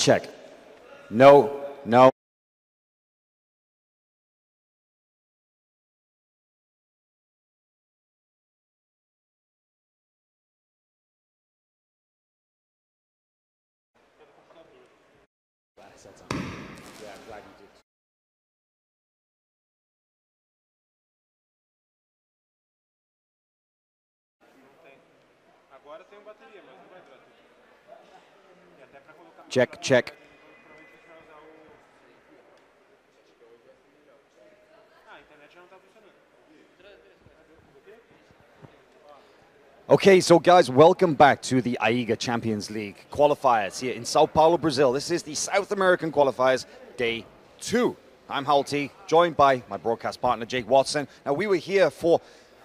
Check. No, no. Yeah, I'm glad you did. Agora tem bateria, mas não vai durar tudo. E até para colocar. Check, check. Ah, a internet já não está funcionando. Okay, so guys, welcome back to the AIGA Champions League qualifiers here in Sao Paulo, Brazil. This is the South American qualifiers, day 2. I'm Halti, joined by my broadcast partner, Jake Watson. Now, we were here for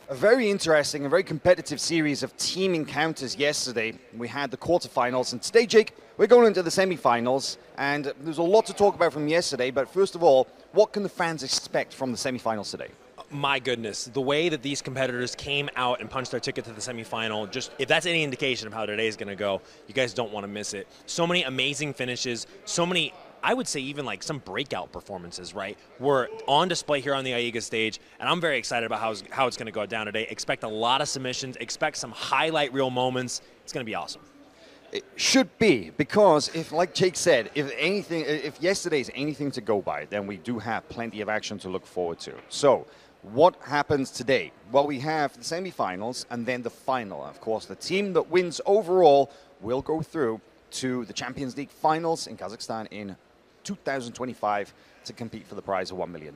a very interesting and very competitive series of team encounters yesterday. We had the quarterfinals, and today, Jake, we're going into the semifinals, and there's a lot to talk about from yesterday, but first of all, what can the fans expect from the semifinals today? My goodness, the way that these competitors came out and punched their ticket to the semifinal, just if that's any indication of how today is going to go, you guys don't want to miss it. So many amazing finishes, so many, I would say even like some breakout performances, right? We're on display here on the AIGA stage, and I'm very excited about how it's going to go down today. Expect a lot of submissions, expect some highlight reel moments. It's going to be awesome. It should be, because if, like Jake said, if yesterday is anything to go by, then we do have plenty of action to look forward to. So, what happens today? Well, we have the semifinals and then the final. Of course, the team that wins overall will go through to the Champions League finals in Kazakhstan in 2025 to compete for the prize of $1 million.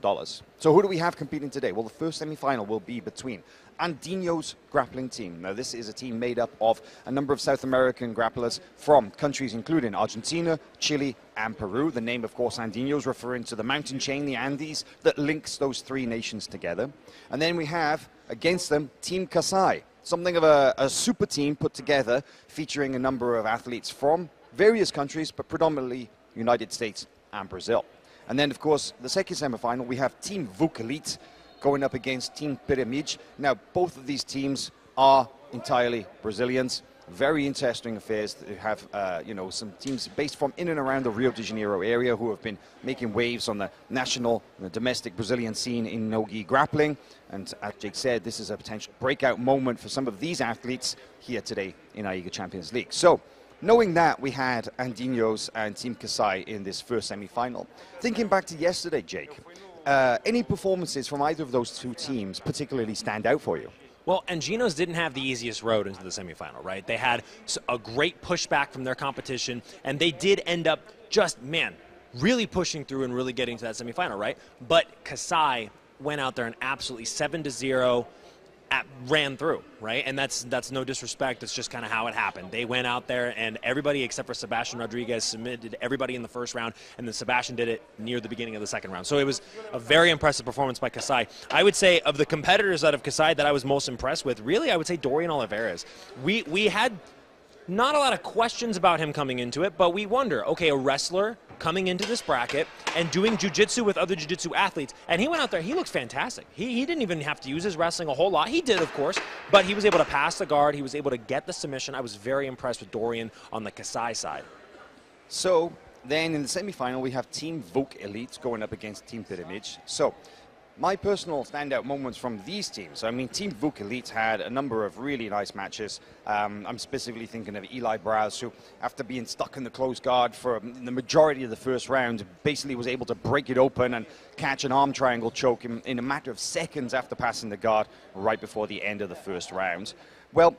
So who do we have competing today? Well, the first semifinal will be between Andinho's grappling team. Now, this is a team made up of a number of South American grapplers from countries including Argentina, Chile, and Peru. The name, of course, Andinho's, referring to the mountain chain, the Andes, that links those three nations together. And then we have, against them, Team Kasai, something of a super team put together, featuring a number of athletes from various countries, but predominantly United States and Brazil. And then, of course, the second semifinal, we have Team Vuk Elite going up against Team Pyramid. Now, both of these teams are entirely Brazilians. Very interesting affairs to have, some teams based from in and around the Rio de Janeiro area who have been making waves on the national and the domestic Brazilian scene in no-gi grappling. And as Jake said, this is a potential breakout moment for some of these athletes here today in AIGA Champions League. So, knowing that, we had Andinho's and Team Kasai in this first semi-final. Thinking back to yesterday, Jake, any performances from either of those two teams particularly stand out for you? Well, Andinho's didn't have the easiest road into the semifinal, right? They had a great pushback from their competition, and they did end up just, really pushing through and really getting to that semifinal, right? But Kasai went out there and absolutely 7-0 ran through, right? And that's no disrespect. It's just kind of how it happened. They went out there, and everybody except for Sebastian Rodriguez submitted everybody in the first round, and then Sebastian did it near the beginning of the second round. So it was a very impressive performance by Kasai. I would say of the competitors out of Kasai that I was most impressed with, really, I would say Dorian Oliveras. We had not a lot of questions about him coming into it, but we wonder, okay, a wrestler coming into this bracket and doing jiu-jitsu with other jiu-jitsu athletes, and he went out there, he looked fantastic. He didn't even have to use his wrestling a whole lot. He did, of course, but he was able to pass the guard. He was able to get the submission. I was very impressed with Dorian on the Kasai side. So then in the semifinal, we have Team Vuk Elite going up against Team Pyramid. So my personal standout moments from these teams, I mean, Team Vuk Elite had a number of really nice matches. I'm specifically thinking of Eli Browse, who, after being stuck in the closed guard for the majority of the first round, basically was able to break it open and catch an arm triangle choke in a matter of seconds after passing the guard right before the end of the first round. Well,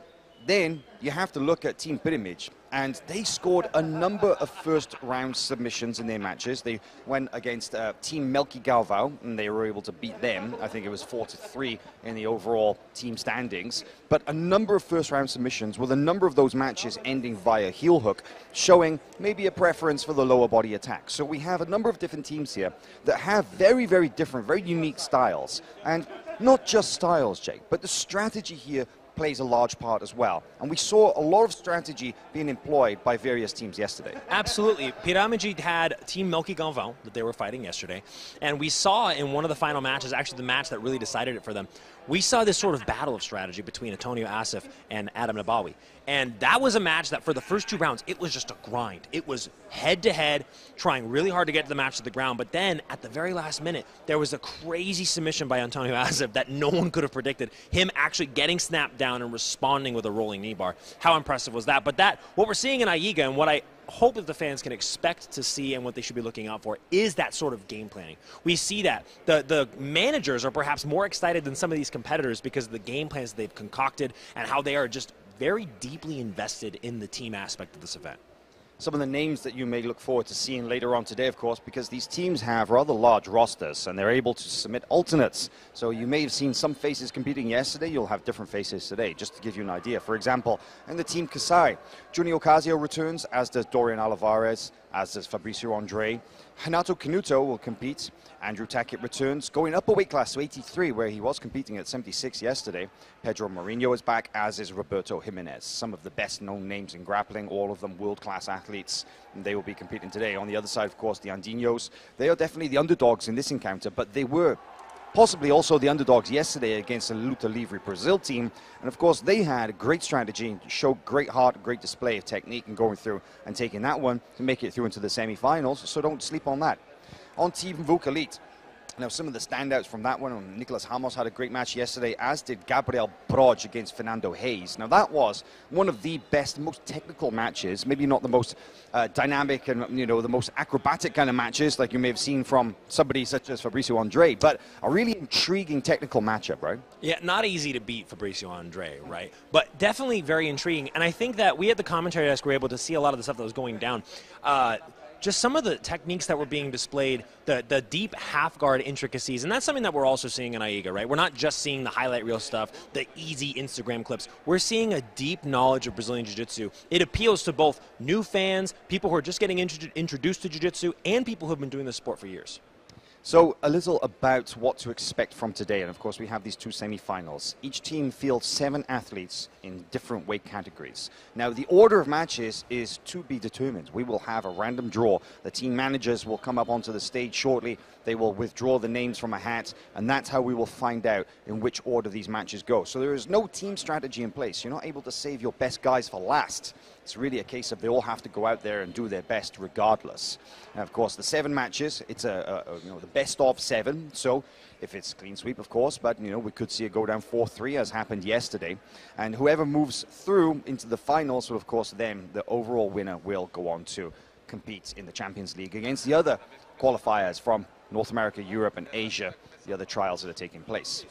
then you have to look at Team Pyramid, and they scored a number of first-round submissions in their matches. They went against Team Melky Galvao, and they were able to beat them. I think it was 4-3 in the overall team standings. But a number of first-round submissions, with a number of those matches ending via heel hook, showing maybe a preference for the lower body attack. So we have a number of different teams here that have very, very different, very unique styles. And not just styles, Jake, but the strategy here plays a large part as well. And we saw a lot of strategy being employed by various teams yesterday. Absolutely. Pyramid had Team Melky Galvão that they were fighting yesterday. And we saw in one of the final matches, actually the match that really decided it for them, we saw this sort of battle of strategy between Antonio Asif and Adam Nabawi. And that was a match that for the first 2 rounds, it was just a grind. It was head-to-head, trying really hard to get the match to the ground. But then, at the very last minute, there was a crazy submission by Antonio Asif that no one could have predicted. Him actually getting snapped down and responding with a rolling knee bar. How impressive was that? But what we're seeing in AIGA, and what I hope that the fans can expect to see and what they should be looking out for, is that sort of game planning. We see that the managers are perhaps more excited than some of these competitors because of the game plans they've concocted and how they are just very deeply invested in the team aspect of this event. Some of the names that you may look forward to seeing later on today, of course, because these teams have rather large rosters and they're able to submit alternates. So you may have seen some faces competing yesterday. You'll have different faces today, just to give you an idea. For example, in the team Kasai, Junior Ocasio returns, as does Dorian Olivares, as does Fabricio Andre. Hanato Canuto will compete. Andrew Tackett returns, going up a weight class to 83, where he was competing at 76 yesterday. Pedro Mourinho is back, as is Roberto Jimenez. Some of the best-known names in grappling, all of them world-class athletes, and they will be competing today. On the other side, of course, the Andinos. They are definitely the underdogs in this encounter, but they were possibly also the underdogs yesterday against the Luta Livre Brazil team. And, of course, they had a great strategy, showed great heart, great display of technique in going through and taking that one to make it through into the semifinals, so don't sleep on that. On Team VUC Elite, now some of the standouts from that one, Nicolas Ramos had a great match yesterday, as did Gabriel Broj against Fernando Hayes. Now that was one of the best, most technical matches, maybe not the most dynamic and, you know, the most acrobatic kind of matches like you may have seen from somebody such as Fabricio Andre, but a really intriguing technical matchup, right? Yeah, not easy to beat Fabricio Andre, right? But definitely very intriguing. And I think that we at the commentary desk were able to see a lot of the stuff that was going down. Just some of the techniques that were being displayed, the deep half-guard intricacies, and that's something that we're also seeing in AIGA, right? We're not just seeing the highlight reel stuff, the easy Instagram clips. We're seeing a deep knowledge of Brazilian Jiu-Jitsu. It appeals to both new fans, people who are just getting introduced to Jiu-Jitsu, and people who have been doing this sport for years. So a little about what to expect from today, and of course we have these 2 semi-finals. Each team fields 7 athletes in different weight categories. Now the order of matches is to be determined. We will have a random draw. The team managers will come up onto the stage shortly. They will withdraw the names from a hat, and that's how we will find out in which order these matches go. So there is no team strategy in place. You're not able to save your best guys for last. It's really a case of they all have to go out there and do their best regardless. And of course, the 7 matches, it's the best of 7. So if it's clean sweep, of course, but we could see it go down 4-3 as happened yesterday. And whoever moves through into the finals will, of course, then the overall winner will go on to compete in the Champions League against the other qualifiers from North America, Europe, and Asia, the other trials that are taking place.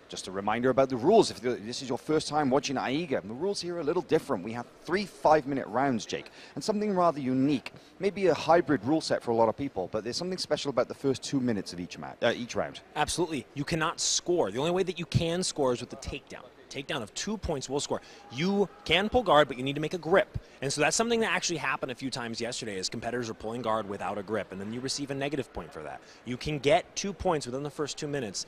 Just a reminder about the rules. If this is your first time watching AIGA, the rules here are a little different. We have 3 5-minute rounds, Jake, and something rather unique. Maybe a hybrid rule set for a lot of people, but there's something special about the first 2 minutes of each round. Absolutely. You cannot score. The only way that you can score is with the takedown. Takedown of 2 points will score. You can pull guard, but you need to make a grip. And so that's something that actually happened a few times yesterday as competitors are pulling guard without a grip, and then you receive a negative point for that. You can get 2 points within the first 2 minutes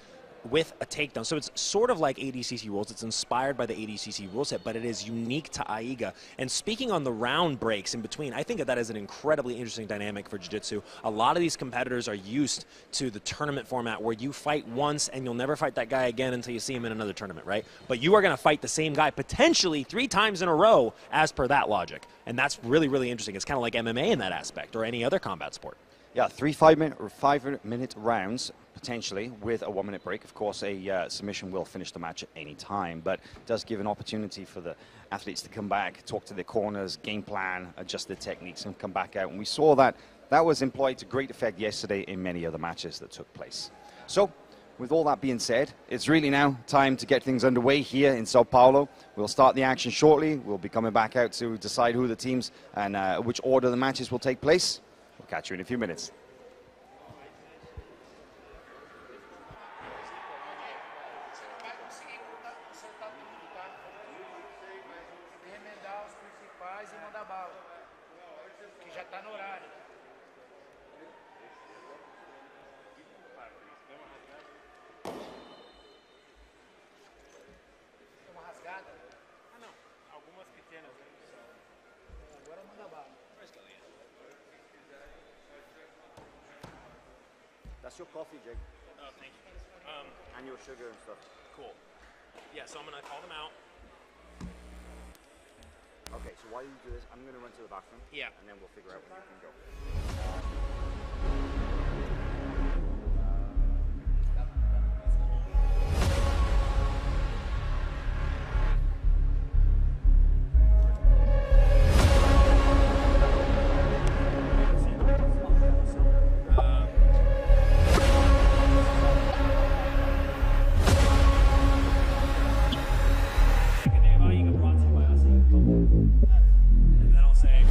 with a takedown. So it's sort of like ADCC rules. It's inspired by the ADCC rule set, but it is unique to AIGA. And speaking on the round breaks in between, I think that is an incredibly interesting dynamic for Jiu-Jitsu. A lot of these competitors are used to the tournament format where you fight once and you'll never fight that guy again until you see him in another tournament, right? But you are going to fight the same guy potentially 3 times in a row as per that logic. And that's really, really interesting. It's kind of like MMA in that aspect or any other combat sport. Yeah, 3 5-minute rounds, potentially, with a 1-minute break. Of course, a submission will finish the match at any time, but it does give an opportunity for the athletes to come back, talk to their corners, game plan, adjust their techniques, and come back out. And we saw that was employed to great effect yesterday in many other matches that took place. So, with all that being said, it's really now time to get things underway here in Sao Paulo. We'll start the action shortly. We'll be coming back out to decide who the teams and which order the matches will take place. We'll catch you in a few minutes. That's your coffee, Jake. Oh, thank you. And your sugar and stuff. Cool. Yeah, so I'm going to call them out. Okay, so while you do this, I'm going to run to the bathroom. Yeah. And then we'll figure out when you can go. And then I'll say,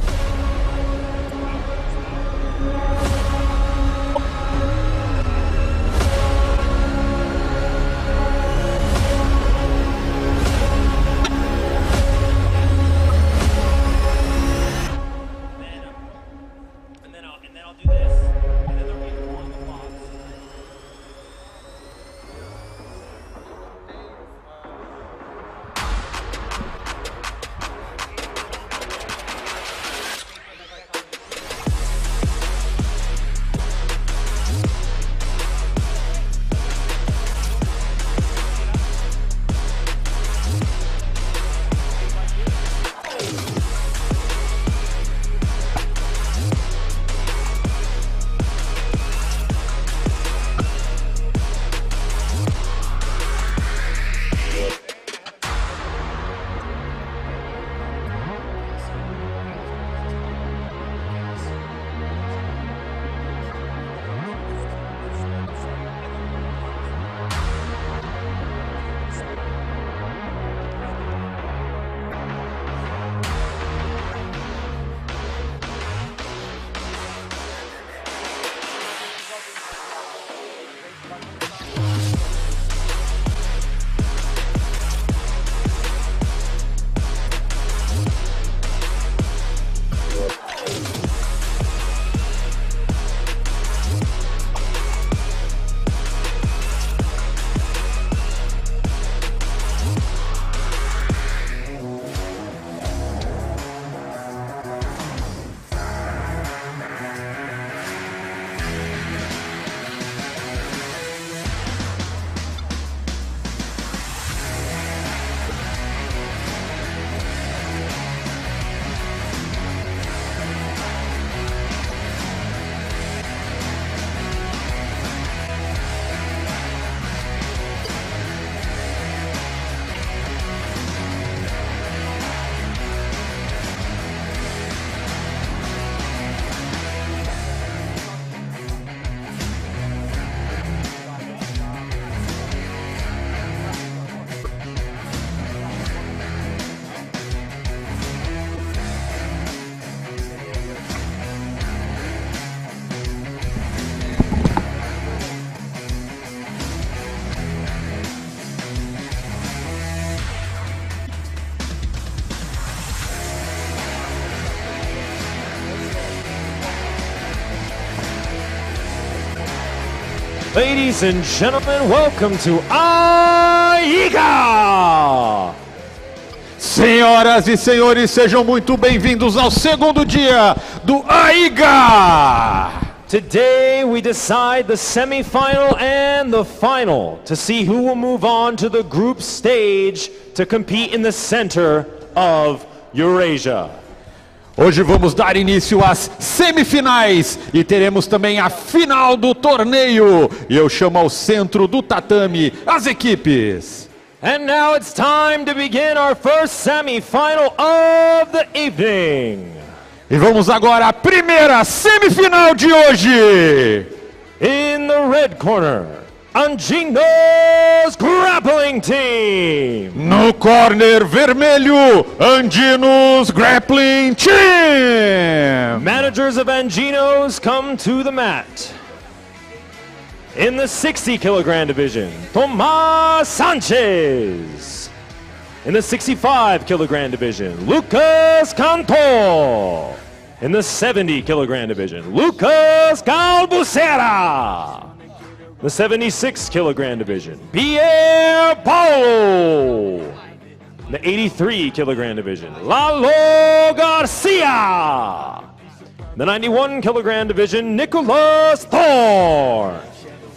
and then I'll do this, and then there'll be a 4 on the clock. Ladies and gentlemen, welcome to AIGA! Senhoras e senhores, sejam muito bem-vindos ao segundo dia do AIGA! Today we decide the semifinal and the final to see who will move on to the group stage to compete in the center of Eurasia. Hoje vamos dar início às semifinais e teremos também a final do torneio. E eu chamo ao centro do tatame as equipes. And now it's time to begin our first semifinal of the evening. E vamos agora à primeira semifinal de hoje. In the red corner, Angino's Grappling Team. No corner vermelho, Angino's Grappling Team. Managers of Angino's come to the mat. In the 60 kilogram division, Tomas Sanchez. In the 65 kilogram division, Lucas Cantor. In the 70 kilogram division, Lucas Calbucera. The 76 kilogram division, Pierre Paulo. The 83 kilogram division, Lalo Garcia. The 91 kilogram division, Nicolas Thor.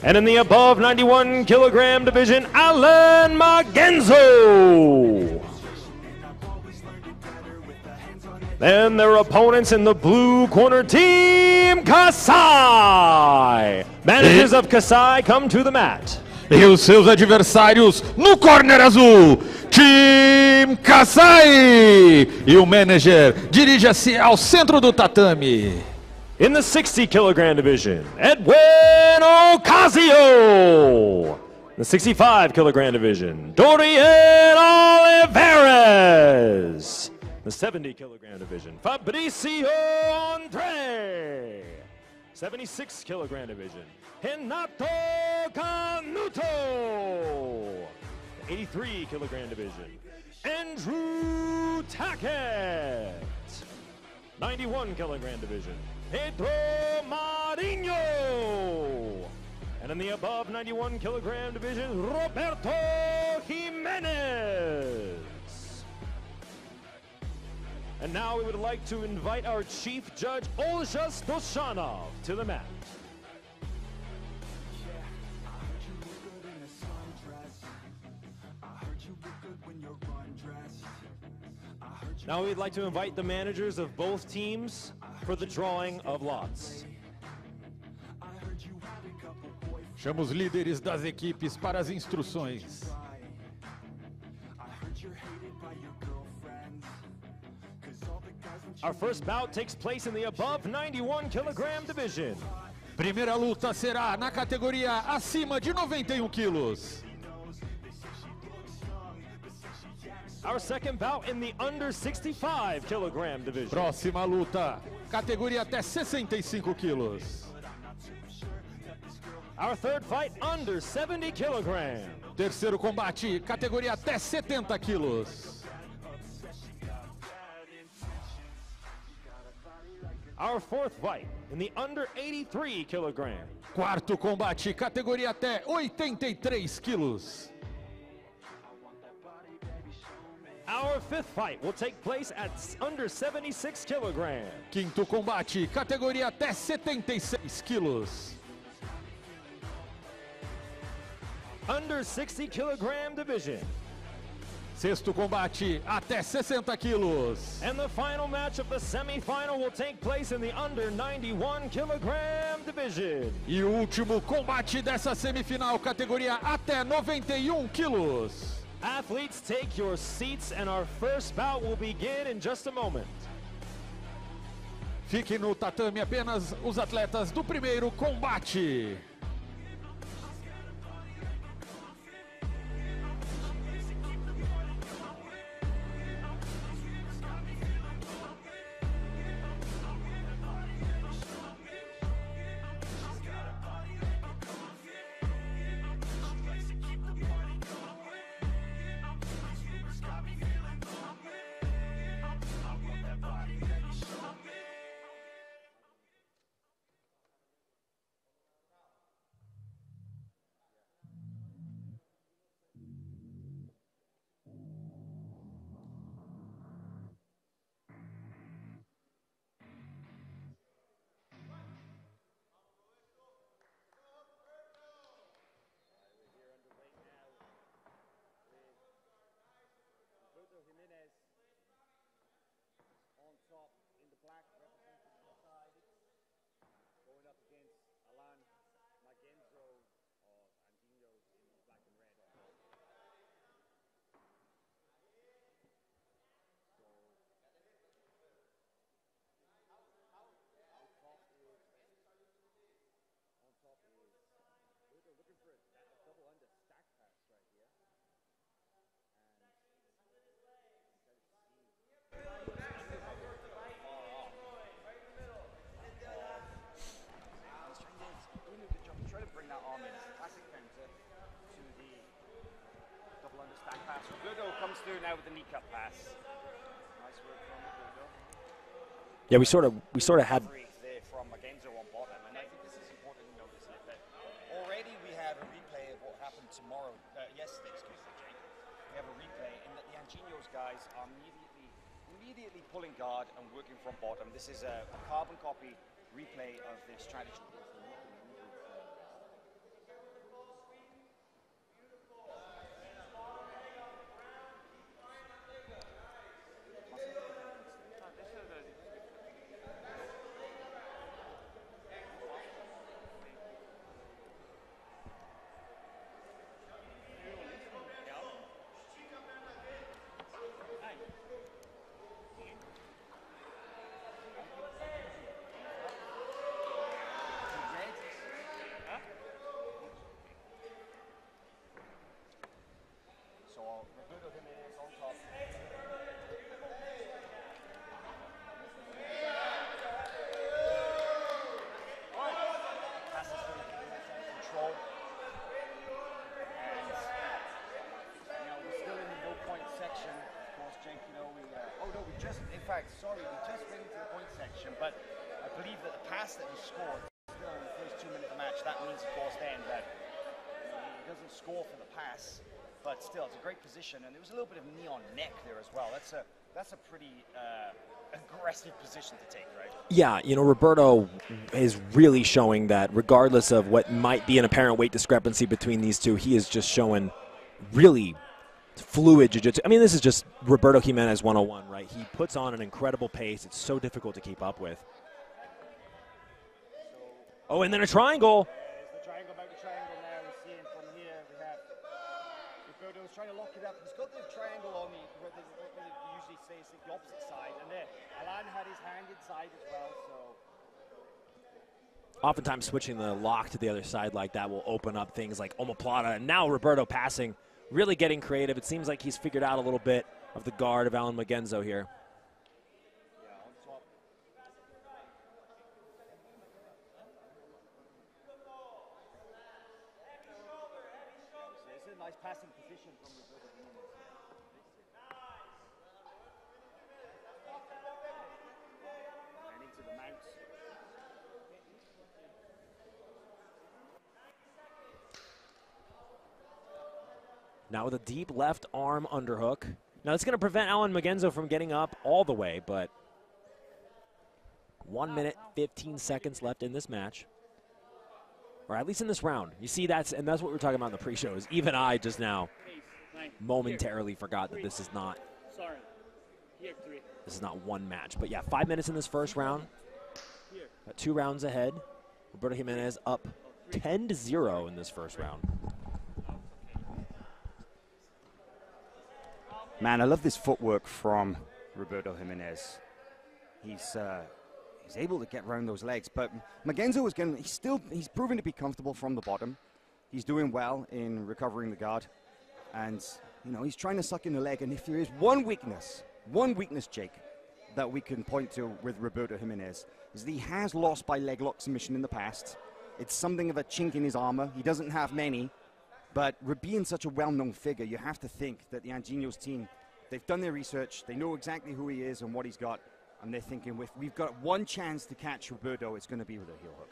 And in the above 91 kilogram division, Alan Magenzo. Then their opponents in the blue corner, Team Kasai. Managers of Kasai come to the mat. E os seus adversários no corner azul, Team Kasai. E o manager dirige-se ao centro do tatame. In the 60 kilogram division, Edwin Ocasio. The 65 kilogram division, Dorian Oliveras. The 70 kilogram division, Fabricio Andre. 76 kilogram division, Renato Canuto. The 83 kilogram division, Andrew Tackett. 91 kilogram division, Pedro Marinho. And in the above 91 kilogram division, Roberto Jimenez. And now we would like to invite our chief judge, Olja Stoshanov, to the mat. Now we'd like to invite the managers of both teams for the drawing of lots. Chama os líderes das equipes para as instruções. Our first bout takes place in the above 91 kilogram division. Primeira luta será na categoria acima de 91 quilos. Our second bout in the under 65 kilogram division. Próxima luta, categoria até 65 quilos. Our third fight under 70 kilogram. Terceiro combate, categoria até 70 quilos. Our fourth fight in the under 83 kilogram. Quarto combate, categoria até 83 quilos. Our fifth fight will take place at under 76 kilogram. Quinto combate, categoria até 76 quilos. Under 60 kilogram division. Sexto combate, até 60 quilos. And the final match of the semifinal will take place in the under 91 kilogram division. E o último combate dessa semifinal, categoria até 91 quilos. Athletes, take your seats and our first bout will begin in just a moment. Fiquem no tatame apenas os atletas do primeiro combate. Through now with the knee cut pass. Nice work from Guido. Yeah, we sort of had. There from Magenzo on bottom, and I think this is important to notice that already we have a replay of what happened yesterday, excuse me, Jake. We have a replay in that the Anjinhos guys are immediately pulling guard and working from bottom. This is a carbon copy replay of their strategy. in fact, sorry, we just went into the point section, but I believe that the pass that was scored still in the first 2 minutes of the match, that means, of course, then that he doesn't score for the pass, but still, it's a great position, and there was a little bit of knee on neck there as well. That's a pretty aggressive position to take, right? Yeah, you know, Roberto is really showing that regardless of what might be an apparent weight discrepancy between these two, he is just showing really fluid jiu-jitsu. I mean, this is just Roberto Jimenez 101, right? He puts on an incredible pace. It's so difficult to keep up with. Oh, and then a triangle. There's the triangle, back to triangle now. We're seeing from here, we have Roberto's trying to lock it up. He's got the triangle on the, what they usually say is the opposite side. And there, Alan had his hand inside as well, so. Oftentimes switching the lock to the other side like that will open up things like omoplata. And now Roberto passing, really getting creative. It seems like he's figured out a little bit of the guard of Alan Magenzo here. Yeah, on top. It's a nice passing position from Roberto. And into the mount. Now with a deep left arm underhook. Now that's going to prevent Alan Magenzo from getting up all the way, but 1 minute, 15 seconds left in this match. Or at least in this round. You see, that's what we were talking about in the pre-show, is even I just now momentarily forgot that this is not one match. But yeah, 5 minutes in this first round. Got 2 rounds ahead. Roberto Jimenez up 10-0 in this first round. Man, I love this footwork from Roberto Jimenez. He's able to get around those legs, but Magenzo is going. He's proven to be comfortable from the bottom. He's doing well in recovering the guard, and you know he's trying to suck in the leg. And if there is one weakness, Jake, that we can point to with Roberto Jimenez is that he has lost by leg lock submission in the past. It's something of a chink in his armor. He doesn't have many. But being such a well-known figure, you have to think that the Angelino's team, they've done their research, they know exactly who he is and what he's got, and they're thinking, we've got one chance to catch Roberto, it's going to be with a heel hook.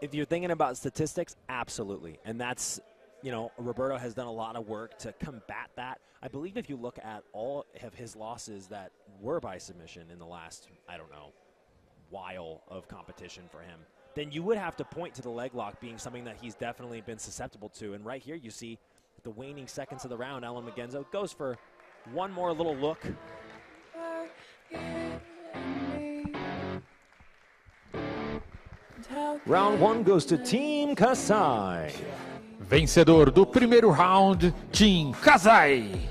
If you're thinking about statistics, absolutely. And that's, you know, Roberto has done a lot of work to combat that. I believe if you look at all of his losses that were by submission in the last, I don't know, while of competition for him, then you would have to point to the leg lock being something that he's definitely been susceptible to. And right here you see at the waning seconds of the round, Alan Magenzo goes for one more little look. Round 1 goes to Team Kasai. Vencedor do primeiro round, Team Kasai.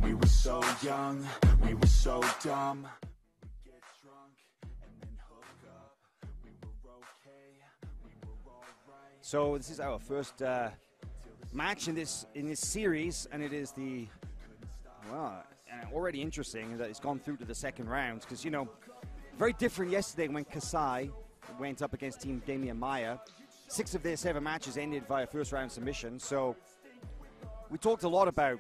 We were so young, we were so dumb. So this is our first match in this series, and it is the already interesting that it's gone through to the second round, because you know, very different yesterday when Kasai went up against Team Damian Maia. 6 of their 7 matches ended via first round submission. So we talked a lot about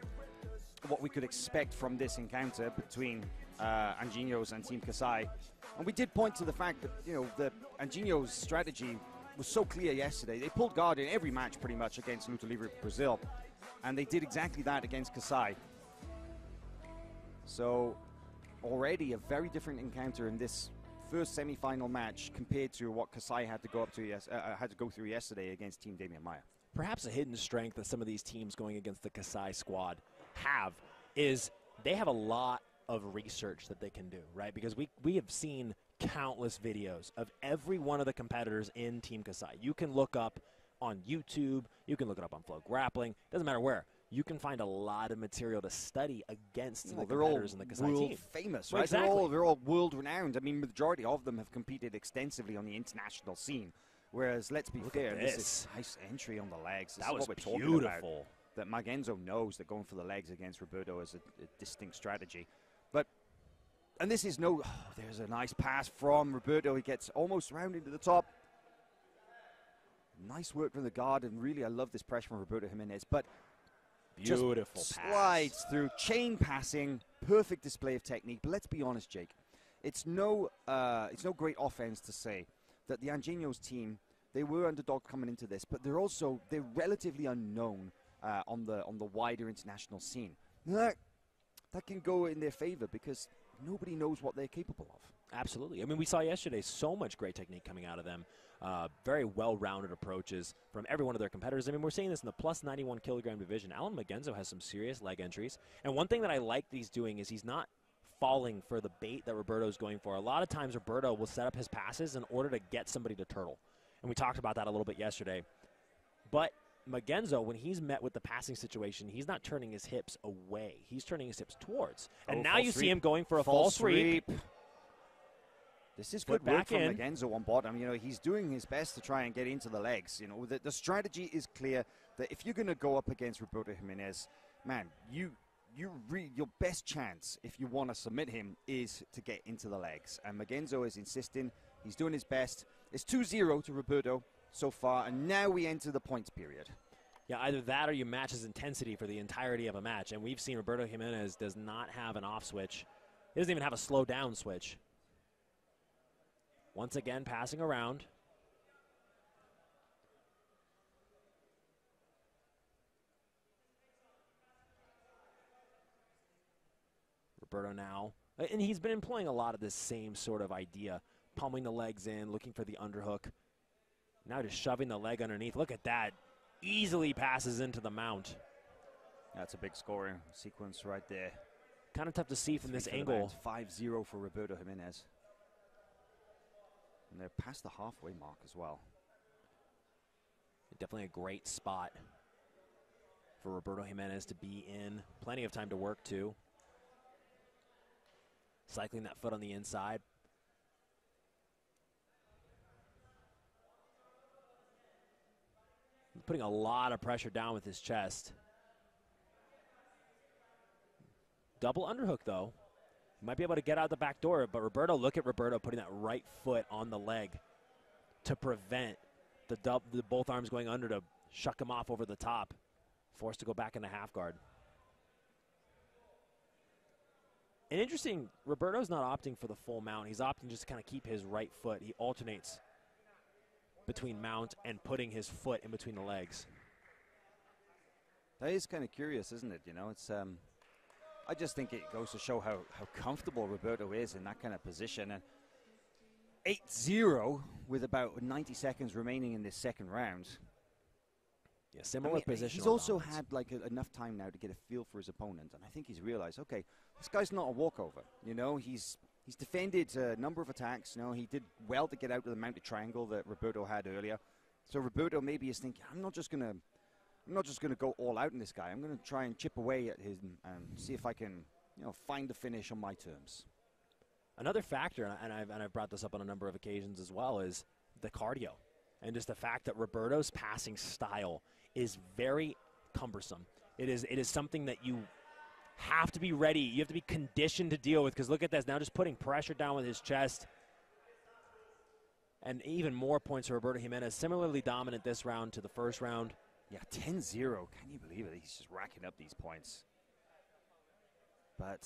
what we could expect from this encounter between Angelino's and Team Kasai, and we did point to the fact that you know the Angelino's strategy was so clear yesterday. They pulled guard in every match pretty much against Luta Livre Brazil, and they did exactly that against Kasai. So already a very different encounter in this first semi-final match compared to what Kasai had to go through yesterday against Team Damian Maia. Perhaps a hidden strength that some of these teams going against the Kasai squad have is they have a lot of research that they can do, right? Because we have seen countless videos of every one of the competitors in Team Kasai. You can look up on YouTube, you can look it up on FloGrappling, doesn't matter where. You can find a lot of material to study against the competitors in the Kasai team. They're all world famous, right? Exactly. They're all world renowned. I mean, the majority of them have competed extensively on the international scene. Whereas, let's be fair, this is nice entry on the legs. This that is was what we're beautiful. Talking about, that Magenzo knows that going for the legs against Roberto is a distinct strategy. But and this is no. Oh, there's a nice pass from Roberto. He gets almost rounded to the top. Nice work from the guard, and really, I love this pressure from Roberto Jimenez. But Beautiful just pass. slides through, chain passing, perfect display of technique. But let's be honest, Jake, it's no great offense to say that the Angelino's team, they were underdog coming into this, but they're relatively unknown on the wider international scene. That can go in their favor because nobody knows what they're capable of. Absolutely. I mean, we saw yesterday so much great technique coming out of them. Very well-rounded approaches from every one of their competitors. I mean, we're seeing this in the plus 91 kilogram division. Alan Magenzo has some serious leg entries. And one thing that I like that he's doing is he's not falling for the bait that Roberto's going for. A lot of times Roberto will set up his passes in order to get somebody to turtle. And we talked about that a little bit yesterday. But Magenzo, when he's met with the passing situation, he's not turning his hips away. He's turning his hips towards. And now you see him going for a false sweep. This is good work from Magenzo on bottom. You know, he's doing his best to try and get into the legs. You know, the strategy is clear that if you're going to go up against Roberto Jimenez, man, your best chance, if you want to submit him, is to get into the legs. And Magenzo is insisting. He's doing his best. It's 2-0 to Roberto so far, and now we enter the points period. Yeah, either that or you match his intensity for the entirety of a match. And we've seen Roberto Jimenez does not have an off switch. He doesn't even have a slow down switch. Once again, passing around. Roberto now. And he's been employing a lot of this same sort of idea. Pummeling the legs in, looking for the underhook. Now just shoving the leg underneath. Look at that. Easily passes into the mount. That's a big scoring sequence right there. Kind of tough to see from this angle. 5-0 for Roberto Jimenez. And they're past the halfway mark as well. Definitely a great spot for Roberto Jimenez to be in. Plenty of time to work, too. Cycling that foot on the inside. Putting a lot of pressure down with his chest. Double underhook, though. He might be able to get out the back door, but Roberto, look at Roberto putting that right foot on the leg to prevent the both arms going under to shuck him off over the top. Forced to go back into half guard. And interesting, Roberto's not opting for the full mount. He's opting just to kind of keep his right foot. He alternates between mount and putting his foot in between the legs. That is kind of curious, isn't it? You know, it's I just think it goes to show how comfortable Roberto is in that kind of position. And 8-0 with about 90 seconds remaining in this second round. Yeah, similar position. He's also had like enough time now to get a feel for his opponent, and I think he's realized, okay, this guy's not a walkover. You know, he's defended a number of attacks. You know, he did well to get out of the mounted triangle that Roberto had earlier. So Roberto maybe is thinking, I'm not just gonna go all out in this guy. I'm gonna try and chip away at him and see if I can, you know, find the finish on my terms. Another factor, and I've brought this up on a number of occasions as well, is the cardio. And just the fact that Roberto's passing style is very cumbersome. It is something that you have to be ready. You have to be conditioned to deal with, because look at this. Now just putting pressure down with his chest. And even more points for Roberto Jimenez. Similarly dominant this round to the first round. Yeah, 10-0. Can you believe it? He's just racking up these points. But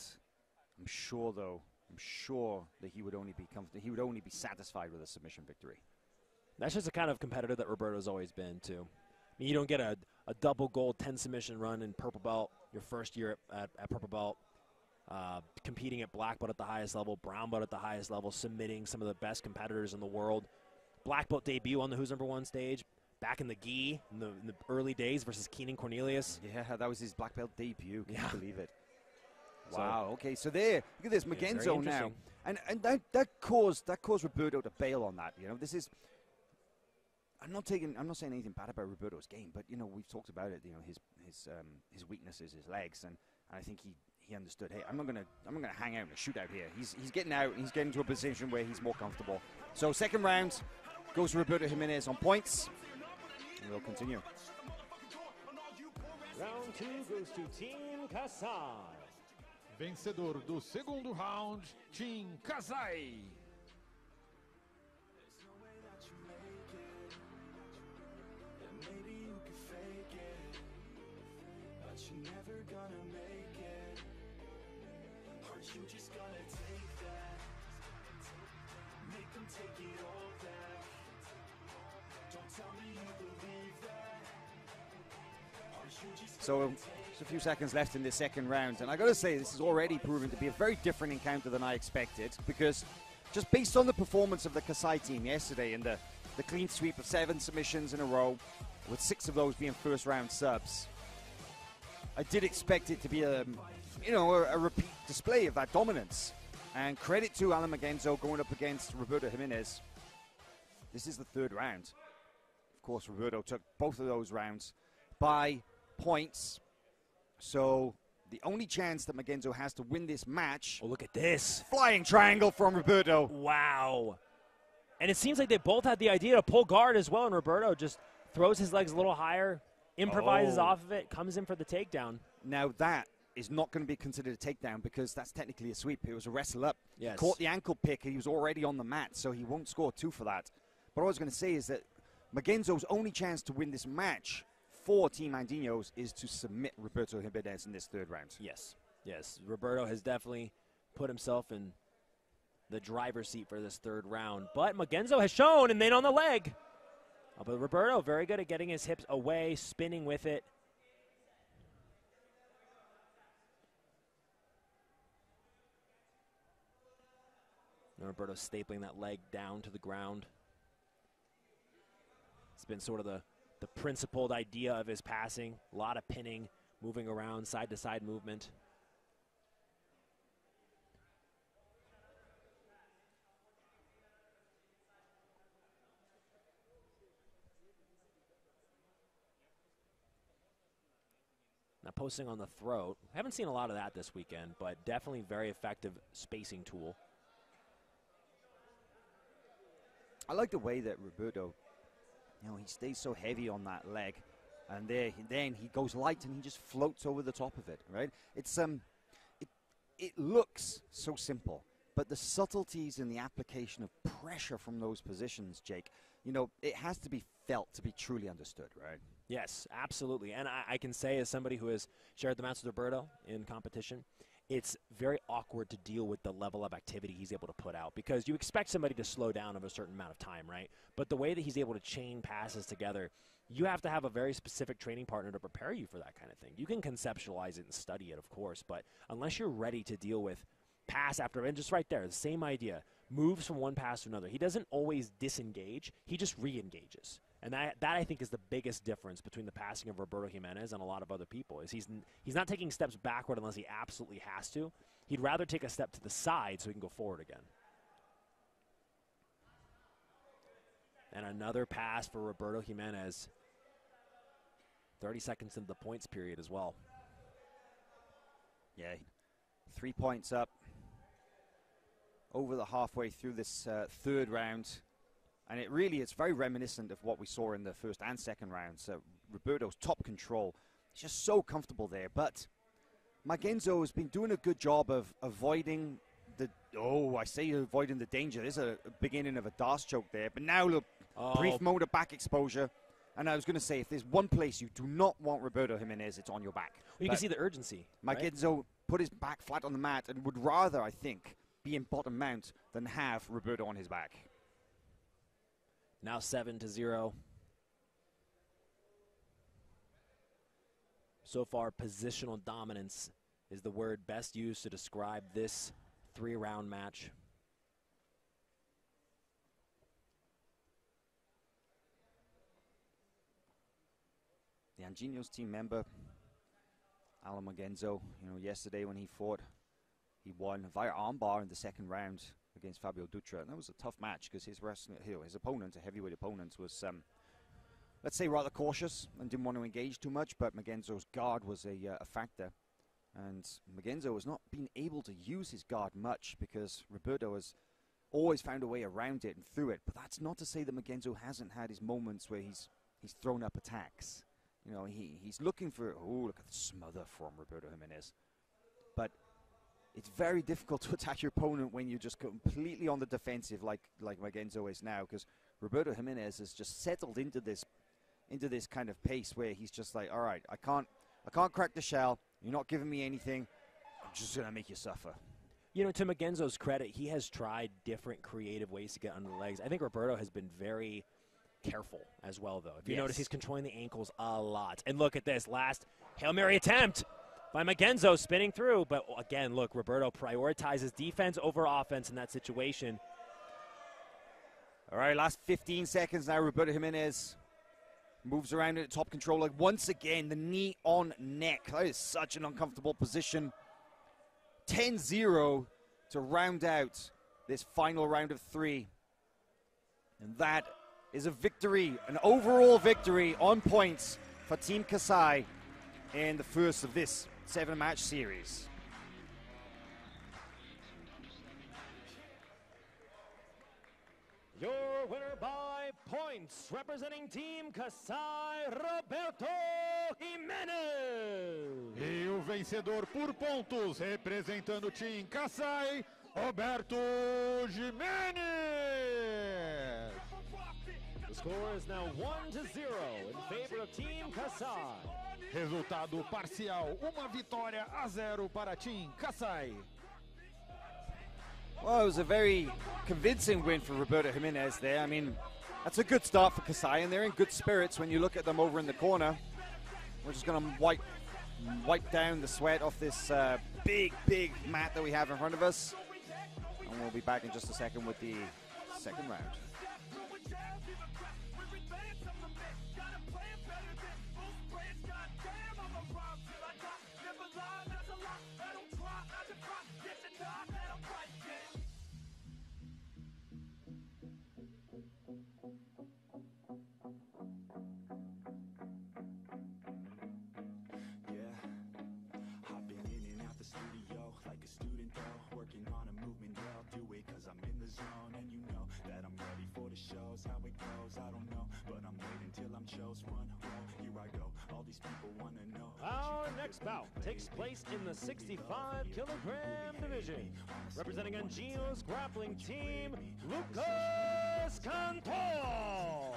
I'm sure that he would only be satisfied with a submission victory. That's just the kind of competitor that Roberto's always been, too. I mean, you don't get a double gold 10 submission run in purple belt your first year at purple belt, competing at black belt at the highest level, brown belt at the highest level, submitting some of the best competitors in the world. Black belt debut on the Who's Number One stage, back in the gi in the early days versus Keenan Cornelius. Yeah, that was his black belt debut. Can you believe it? So, wow. Okay, so there, look at this, Magenzo now, and that caused Roberto to bail on that. You know, this is. I'm not saying anything bad about Roberto's game, but you know, we've talked about it. You know, his weaknesses, his legs, and I think he understood. Hey, I'm not gonna hang out in a shootout here. He's getting out. He's getting to a position where he's more comfortable. So second round goes to Roberto Jimenez on points. And we'll continue. Round 2 goes to Team Kasai. Vencedor do segundo round, Team Kasai. Maybe you can fake it, but you gonna make it? Are you just gonna take that? Make them take it all back. Don't tell me you believe that. Are you just So there's a few seconds left in the second round, and I gotta say this is already proven to be a very different encounter than I expected, because just based on the performance of the Kasai team yesterday and the clean sweep of 7 submissions in a row, with 6 of those being first round subs, I did expect it to be a repeat display of that dominance. And credit to Alan Magenzo going up against Roberto Jimenez. This is the third round. Of course, Roberto took both of those rounds by points. So the only chance that Magenzo has to win this match. Oh, look at this. Flying triangle from Roberto. Wow. And it seems like they both had the idea to pull guard as well, and Roberto just throws his legs a little higher, improvises off of it, comes in for the takedown. Now that is not going to be considered a takedown because that's technically a sweep. It was a wrestle up. Yes. Caught the ankle pick. He was already on the mat, so he won't score 2 for that. But what I was going to say is that Magenzo's only chance to win this match for Team Andinhos is to submit Roberto Jimenez in this third round. Yes. Yes. Roberto has definitely put himself in the driver's seat for this third round. But Magenzo has shown, and then on the leg. But Roberto, very good at getting his hips away, spinning with it. And Roberto stapling that leg down to the ground. It's been sort of the principled idea of his passing. A lot of pinning, moving around, side-to-side movement. Now posting on the throat. Haven't seen a lot of that this weekend, but definitely very effective spacing tool. I like the way that Roberto, he stays so heavy on that leg, and then he goes light and he just floats over the top of it, right? It looks so simple, but the subtleties in the application of pressure from those positions, Jake, it has to be felt to be truly understood, right? Yes, absolutely. And I can say, as somebody who has shared the match with Roberto in competition, it's very awkward to deal with the level of activity he's able to put out, because you expect somebody to slow down of a certain amount of time, right? But the way that he's able to chain passes together, you have to have a very specific training partner to prepare you for that kind of thing. You can conceptualize it and study it, of course, but unless you're ready to deal with pass after, and just right there, the same idea, moves from one pass to another. He doesn't always disengage, he just re-engages. And that I think is the biggest difference between the passing of Roberto Jimenez and a lot of other people, is he's not taking steps backward unless he absolutely has to. He'd rather take a step to the side so he can go forward again. And another pass for Roberto Jimenez. 30 seconds into the points period as well. Yeah, 3 points up over the halfway through this third round. And it's very reminiscent of what we saw in the first and second rounds. Roberto's top control, he's just so comfortable there. But Magenzo has been doing a good job of avoiding avoiding the danger. There's a beginning of a Darce choke there. But now, look, brief mode of back exposure. And I was going to say, if there's one place you do not want Roberto Jimenez, it's on your back. Well, you can see the urgency. Magenzo put his back flat on the mat and would rather, I think, be in bottom mount than have Roberto on his back. Now 7-0. So far, positional dominance is the word best used to describe this 3-round match. The Andinhos team member, Alan Magenzo, yesterday when he fought, he won via armbar in the second round against Fabio Dutra, and that was a tough match because his opponent, a heavyweight opponent, was, let's say, rather cautious and didn't want to engage too much, but Magenzo's guard was a factor. And Magenzo has not been able to use his guard much because Roberto has always found a way around it and through it. But that's not to say that Magenzo hasn't had his moments where he's thrown up attacks. He's looking for, look at the smother from Roberto Jimenez. But it's very difficult to attack your opponent when you're just completely on the defensive like Magenzo is now, because Roberto Jimenez has just settled into this kind of pace where he's just like, all right, I can't crack the shell. You're not giving me anything. I'm just going to make you suffer. You know, to Magenzo's credit, he has tried different creative ways to get under the legs. I think Roberto has been very careful as well, though. If you notice, he's controlling the ankles a lot. And look at this last Hail Mary attempt by Magenzo spinning through. But again, look, Roberto prioritizes defense over offense in that situation. All right, last 15 seconds now. Roberto Jimenez moves around at the top controller. Once again, the knee on neck. That is such an uncomfortable position. 10-0 to round out this final round of 3. And that is a victory, an overall victory on points for Team Kasai in the first of this 7-match series. Your winner by points, representing Team Kasai, Roberto Jimenez. E o vencedor por pontos, representando o Team Kasai, Roberto Jimenez. The score is now 1-0 in favor of Team Kasai. Resultado parcial, 1-0 para Team Kasai. Well, it was a very convincing win for Roberto Jimenez there. I mean, that's a good start for Kasai, and they're in good spirits when you look at them over in the corner. We're just going to wipe down the sweat off this big mat that we have in front of us. And we'll be back in just a second with the second round. Like a student though, working on a movement, yeah, I'll do it cause I'm in the zone. And you know that I'm ready for the shows. How it goes, I don't know, but I'm waiting till I'm chose. One, here I go, all these people wanna know. Our next bout takes place in the 65-kilogram division. Representing Anjino's grappling team, Lucas Cantor.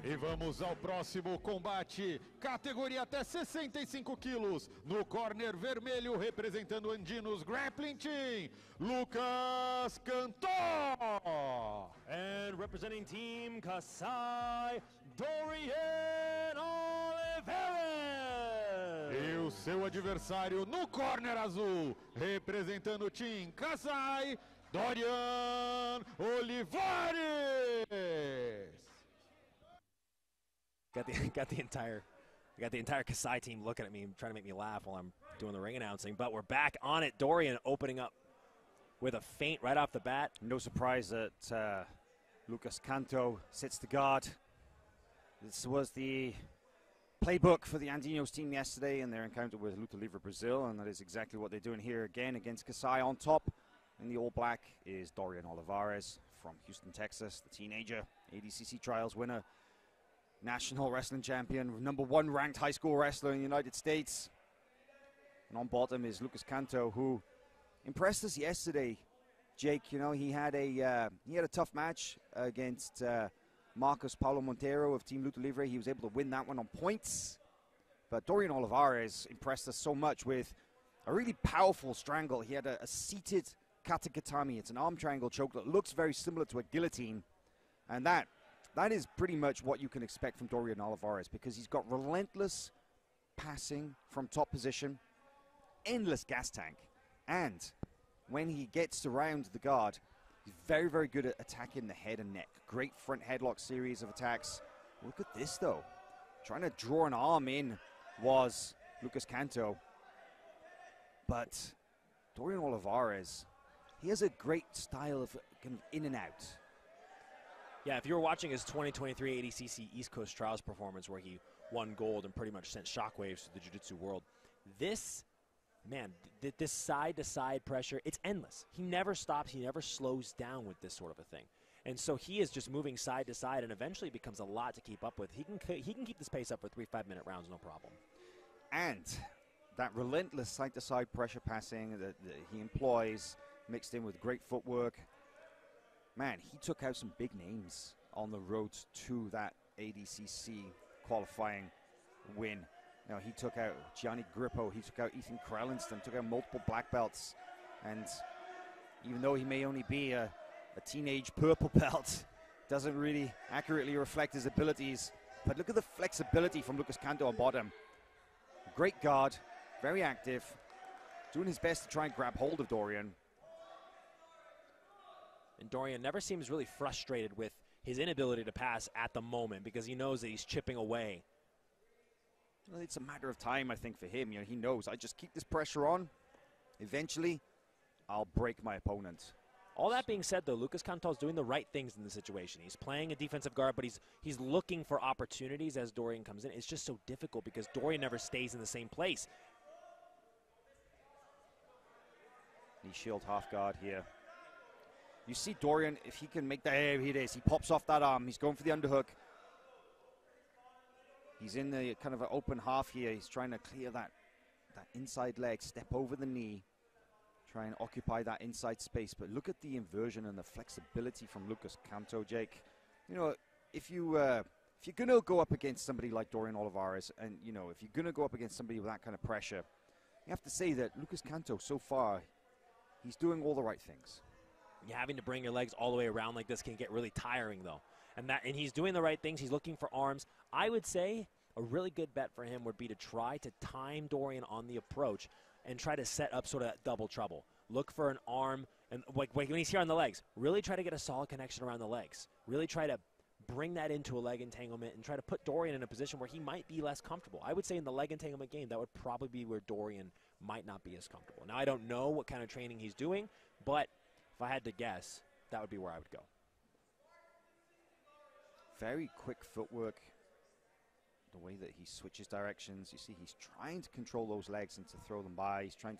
E vamos ao próximo combate, categoria até 65 quilos, no corner vermelho, representando Andinos Grappling Team, Lucas Cantor. And representing Team Kasai, Dorian Oliveira. E o seu adversário no corner azul, representando o Team Kasai, Dorian Olivares. Got the entire Kasai team looking at me, trying to make me laugh while I'm doing the ring announcing. But we're back on it. Dorian opening up with a feint right off the bat. No surprise that Lucas Canto sits the guard. This was the playbook for the Andinos team yesterday in their encounter with Luta Livre Brazil, and that is exactly what they're doing here again against Kasai. On top in the all black is Dorian Olivares from Houston, Texas, the teenager, ADCC trials winner, national wrestling champion, #1 ranked high school wrestler in the United States. And on bottom is Lucas Canto, who impressed us yesterday. Jake, you know, he had a tough match against Marcos Paulo Monteiro of Team Luta Livre. He was able to win that one on points. But Dorian Olivares impressed us so much with a really powerful strangle. He had a seated katagatami. It's an arm triangle choke that looks very similar to a guillotine. And that is pretty much what you can expect from Dorian Olivares, because he's got relentless passing from top position, endless gas tank, and when he gets around the guard, he's very, very good at attacking the head and neck. Great front headlock series of attacks. Look at this, though. Trying to draw an arm in was Lucas Canto, but Dorian Olivares, he has a great style of kind of in and out. Yeah, if you were watching his 2023 ADCC East Coast Trials performance where he won gold and pretty much sent shockwaves to the jiu-jitsu world, this side-to-side pressure, it's endless. He never stops. He never slows down with this sort of a thing. And so he is just moving side to side, and eventually becomes a lot to keep up with. He can keep this pace up for 3 5-minute rounds, no problem. And that relentless side-to-side pressure passing that he employs, mixed in with great footwork, man, he took out some big names on the road to that ADCC qualifying win. You know, he took out Gianni Grippo, he took out Ethan Krellinston, took out multiple black belts. And even though he may only be a teenage purple belt, doesn't really accurately reflect his abilities. But look at the flexibility from Lucas Canto on bottom. Great guard, very active, doing his best to try and grab hold of Dorian. And Dorian never seems really frustrated with his inability to pass at the moment because he knows that he's chipping away. Well, it's a matter of time, I think, for him. You know, he knows, I just keep this pressure on. Eventually, I'll break my opponent. All that being said, though, Lucas Canto's doing the right things in the situation. He's playing a defensive guard, but he's looking for opportunities as Dorian comes in. It's just so difficult because Dorian never stays in the same place. Knee shield half guard here. You see Dorian, if he can make that, here it is. He pops off that arm. He's going for the underhook. He's in the kind of an open half here. He's trying to clear that inside leg, step over the knee, try and occupy that inside space. But look at the inversion and the flexibility from Lucas Canto, Jake. You know, if you're going to go up against somebody like Dorian Olivares, and, you know, if you're going to go up against somebody with that kind of pressure, you have to say that Lucas Canto, so far, he's doing all the right things. Having to bring your legs all the way around like this can get really tiring, though. And he's doing the right things. He's looking for arms. I would say a really good bet for him would be to try to time Dorian on the approach and try to set up sort of that double trouble. Look for an arm, and like when he's here on the legs, really try to get a solid connection around the legs. Really try to bring that into a leg entanglement and try to put Dorian in a position where he might be less comfortable. I would say in the leg entanglement game, that would probably be where Dorian might not be as comfortable. Now, I don't know what kind of training he's doing, but if I had to guess, that would be where I would go. Very quick footwork. The way that he switches directions, you see he's trying to control those legs and to throw them by. He's trying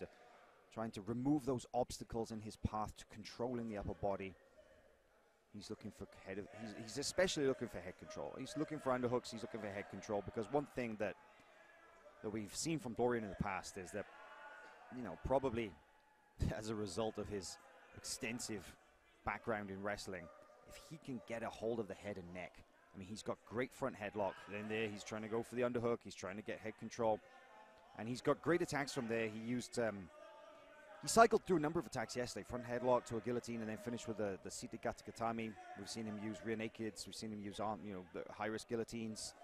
to remove those obstacles in his path to controlling the upper body. He's looking for he's especially looking for head control. He's looking for underhooks. He's looking for head control, because one thing that we've seen from Dorian in the past is that, you know, probably as a result of his extensive background in wrestling, if he can get a hold of the head and neck, I mean, he's got great front headlock. Then there, he's trying to go for the underhook. He's trying to get head control, and he's got great attacks from there. He used he cycled through a number of attacks yesterday, front headlock to a guillotine, and then finished with the seated gatakatami. We've seen him use rear nakeds. We've seen him use the high-risk guillotines.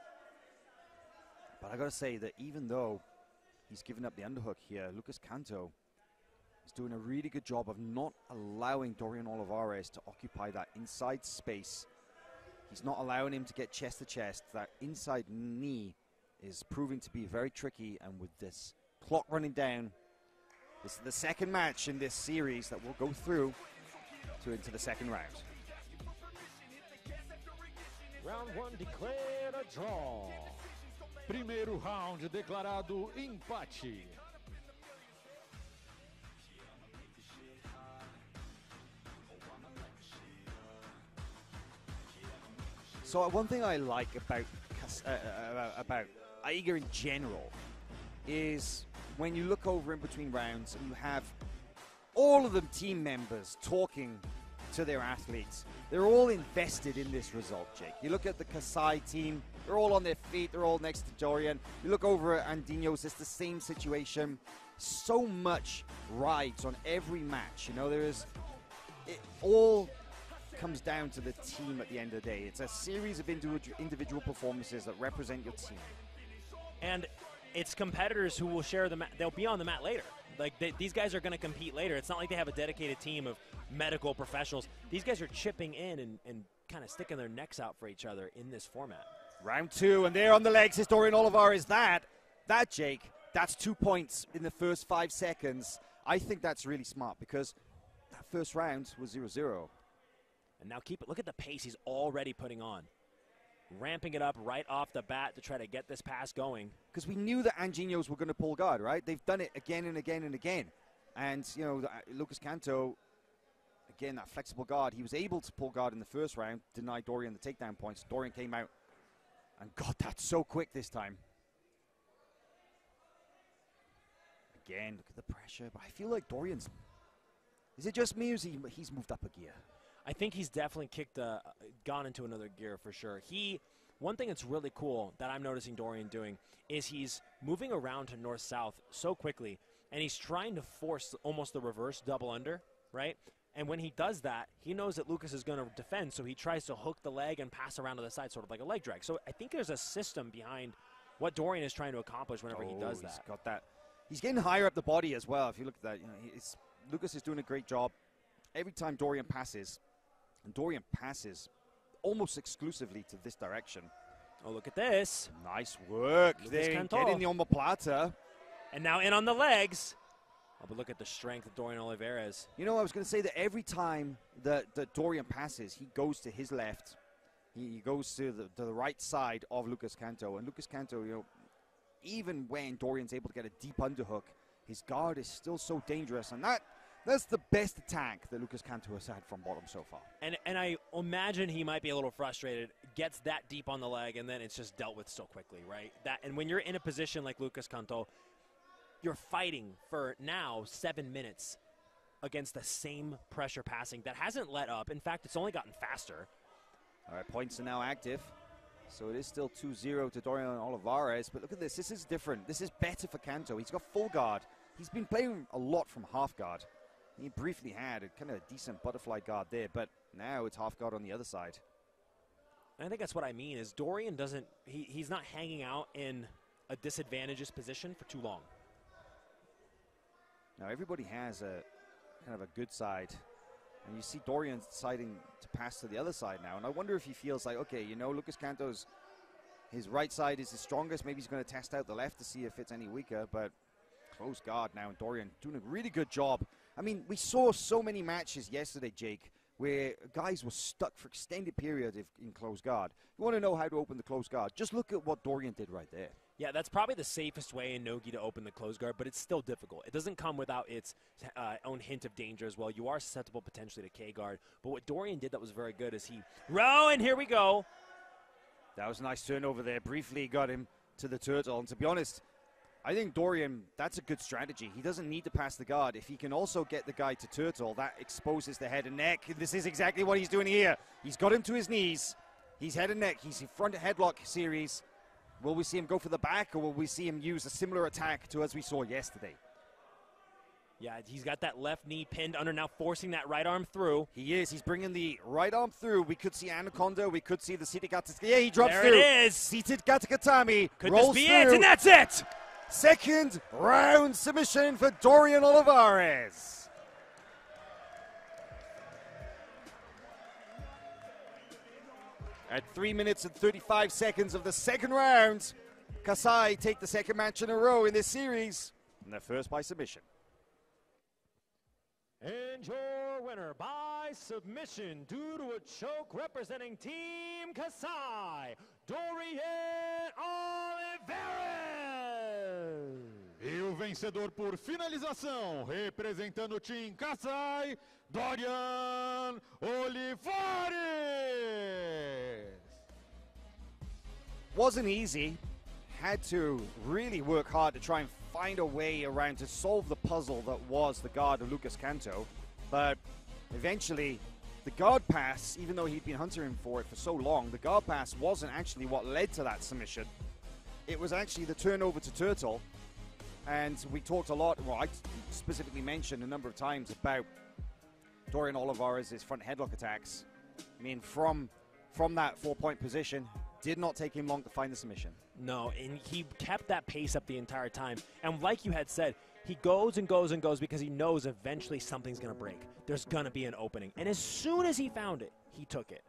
But I got to say that even though he's given up the underhook here, Lucas Canto is doing a really good job of not allowing Dorian Olivares to occupy that inside space. He's not allowing him to get chest to chest. That inside knee is proving to be very tricky, and with this clock running down, this is the second match in this series that will go through into the second round. Round one declared a draw. Primeiro round declarado empate. So one thing I like about AIGA in general is when you look over in between rounds and you have all of the team members talking to their athletes. They're all invested in this result, Jake. You look at the Kasai team, they're all on their feet, they're all next to Dorian. You look over at Andinos, it's the same situation. So much rides on every match. You know, it all comes down to the team at the end of the day. It's a series of individual performances that represent your team. And it's competitors who will share the mat. They'll be on the mat later. Like, these guys are going to compete later. It's not like they have a dedicated team of medical professionals. These guys are chipping in and kind of sticking their necks out for each other in this format. Round two, and there on the legs is Dorian Olivares. That, Jake, that's 2 points in the first 5 seconds. I think that's really smart, because that first round was 0-0. And now look at the pace he's already putting on. Ramping it up right off the bat to try to get this pass going. Because we knew that Anginos were going to pull guard, right? They've done it again and again and again. And, you know, Lucas Canto, again, that flexible guard, he was able to pull guard in the first round, deny Dorian the takedown points. Dorian came out and got that so quick this time. Again, look at the pressure. But I feel like Dorian's... Is it just me, or he's moved up a gear? I think he's definitely gone into another gear for sure. one thing that's really cool that I'm noticing Dorian doing is he's moving around to north-south so quickly, and he's trying to force almost the reverse double under, right? And when he does that, he knows that Lucas is going to defend, so he tries to hook the leg and pass around to the side, sort of like a leg drag. So I think there's a system behind what Dorian is trying to accomplish whenever he does that. He's got that. He's getting higher up the body as well. If you look at that, you know, Lucas is doing a great job every time Dorian passes, and Dorian passes almost exclusively to this direction. Oh, look at this. Nice work. They get in the omoplata. And now in on the legs. Oh, but look at the strength of Dorian Oliveras. You know, I was going to say that every time that Dorian passes, he goes to his left. He goes to the right side of Lucas Canto. And Lucas Canto, you know, even when Dorian's able to get a deep underhook, his guard is still so dangerous. And that's the best attack that Lucas Canto has had from bottom so far. And I imagine he might be a little frustrated, gets that deep on the leg, and then it's just dealt with so quickly, right? And when you're in a position like Lucas Canto, you're fighting for now 7 minutes against the same pressure passing that hasn't let up. In fact, it's only gotten faster. All right, points are now active. So it is still 2-0 to Dorian Olivares. But look at this. This is different. This is better for Canto. He's got full guard. He's been playing a lot from half guard. He briefly had a kind of decent butterfly guard there, but now it's half guard on the other side. And I think that's what I mean is Dorian doesn't, he's not hanging out in a disadvantageous position for too long. Now everybody has a kind of a good side, and you see Dorian deciding to pass to the other side now, and I wonder if he feels like, okay, you know, Lucas Canto's, his right side is his strongest. Maybe he's going to test out the left to see if it's any weaker, but close guard now, and Dorian doing a really good job. I mean, we saw so many matches yesterday, Jake, where guys were stuck for extended periods in close guard. You want to know how to open the close guard? Just look at what Dorian did right there. Yeah, that's probably the safest way in no-gi to open the close guard, but it's still difficult. It doesn't come without its own hint of danger as well. You are susceptible potentially to K-guard, but what Dorian did that was very good is he row, and here we go. That was a nice turnover there. Briefly got him to the turtle, and to be honest, I think Dorian, that's a good strategy. He doesn't need to pass the guard. If he can also get the guy to turtle, that exposes the head and neck. This is exactly what he's doing here. He's got him to his knees. He's head and neck. He's in front headlock series. Will we see him go for the back, or will we see him use a similar attack to as we saw yesterday? Yeah, he's got that left knee pinned under now, forcing that right arm through. He is. He's bringing the right arm through. We could see Anaconda. We could see the seated Gatakatami. Yeah, he drops through. There it is. Seated Gatakatami. Could rolls this be through. it? And that's it. Second round submission for Dorian Olivares. At 3 minutes and 35 seconds of the second round, Kasai take the second match in a row in this series, and they're first by submission. And your winner by submission due to a choke representing Team Kasai, Dorian Olivares. E o vencedor por finalização, representando o Team Kasai, Dorian Olivares. Wasn't easy. Had to really work hard to try and find a way around to solve the puzzle that was the guard of Lucas Canto. But eventually, the guard pass, even though he'd been hunting for it for so long, the guard pass wasn't actually what led to that submission. It was actually the turnover to turtle. And we talked a lot, well, I specifically mentioned a number of times about Dorian Olivares' front headlock attacks. I mean, from that 4-point position, did not take him long to find the submission. No, and he kept that pace up the entire time. And like you had said, he goes and goes and goes because he knows eventually something's going to break. There's going to be an opening. And as soon as he found it, he took it.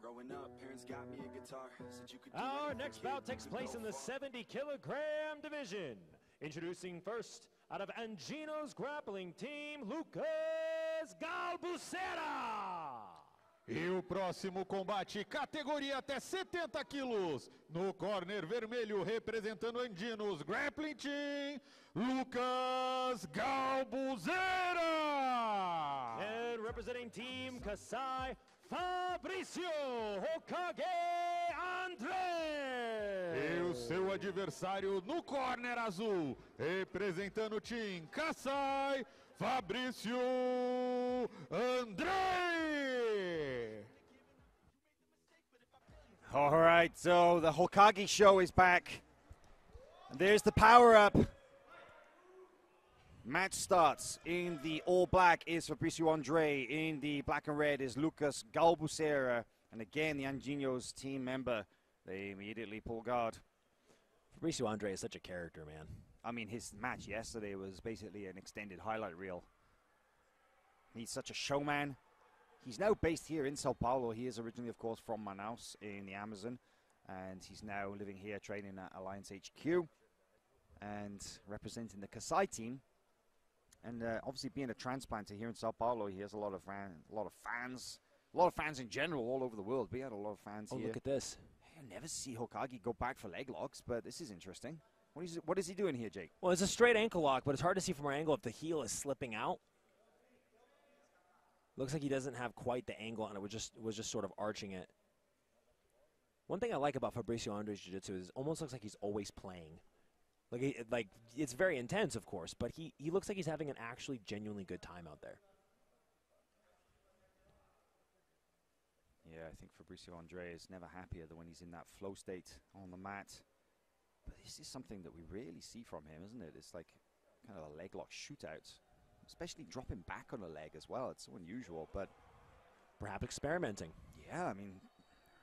Growing up, parents got me a guitar. Said you could do Our anything, next kid, bout you takes could place go in the far. 70-kilogram division. Introducing first, out of Angino's grappling team, Lucas Galbucera. E o próximo combate, categoria até 70 quilos. No corner vermelho, representando Andinos Grappling Team, Lucas Galbucera. And representing Team Kasai, Fabrício Hokage André. E o seu adversário no corner azul, representando o Team Kasai, Fabrício André. All right, so the Hokage show is back. And there's the power-up. Match starts. In the all-black is Fabricio Andre. In the black and red is Lucas Galbucera. And again, the Anjinhos team member, they immediately pull guard. Fabricio Andre is such a character, man. I mean, his match yesterday was basically an extended highlight reel. He's such a showman. He's now based here in Sao Paulo. He is originally, of course, from Manaus in the Amazon. And he's now living here, training at Alliance HQ. And representing the Kasai team. And obviously being a transplanter here in Sao Paulo, he has a lot of fans. A lot of fans in general all over the world. We had a lot of fans here. Oh, look at this. I never see Hokage go back for leg locks, but this is interesting. What is he doing here, Jake? Well, it's a straight ankle lock, but it's hard to see from our angle if the heel is slipping out. Looks like he doesn't have quite the angle, and it was just sort of arching it. One thing I like about Fabricio Andre's jiu-jitsu is it almost looks like he's always playing. Like it's very intense, of course, but he looks like he's having an actually genuinely good time out there. Yeah, I think Fabricio Andre is never happier than when he's in that flow state on the mat. But this is something that we rarely see from him, isn't it? It's like kind of a leg lock shootout, especially dropping back on a leg as well. It's so unusual, but perhaps experimenting. Yeah, I mean,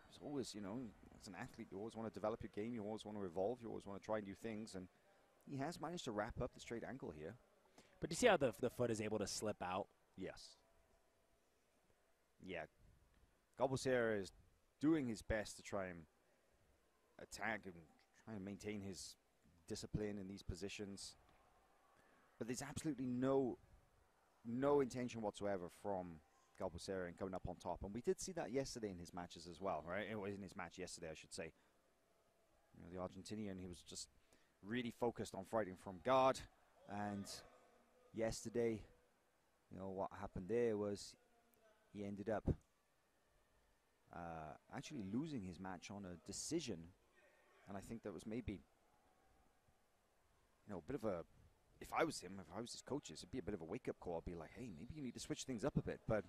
it's always, as an athlete, you always want to develop your game. You always want to evolve. You always want to try new things. And he has managed to wrap up the straight ankle here. But do you see how the foot is able to slip out? Yes. Yeah. Galbucera is doing his best to try and attack and try and maintain his discipline in these positions. But there's absolutely no intention whatsoever from Galbucera in coming up on top. And we did see that yesterday in his matches as well, right? It was in his match yesterday, I should say. The Argentinian, he was just really focused on fighting from guard. And yesterday, what happened there was he ended up actually losing his match on a decision. And I think that was maybe, a bit of a, if I was him, if I was his coaches, it'd be a bit of a wake-up call. I'd be like, hey, maybe you need to switch things up a bit. But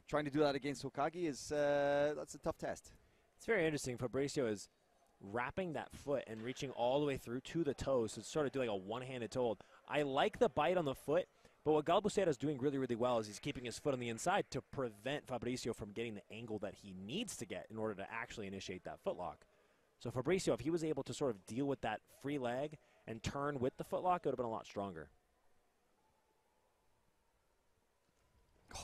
trying to do that against Hokage is, that's a tough test. It's very interesting. Fabricio is wrapping that foot and reaching all the way through to the toes. So it's sort of doing a one-handed toe hold. I like the bite on the foot. But what Galbucera is doing really, really well is he's keeping his foot on the inside to prevent Fabricio from getting the angle that he needs to get in order to actually initiate that footlock. So Fabricio, if he was able to sort of deal with that free leg and turn with the footlock, it would have been a lot stronger.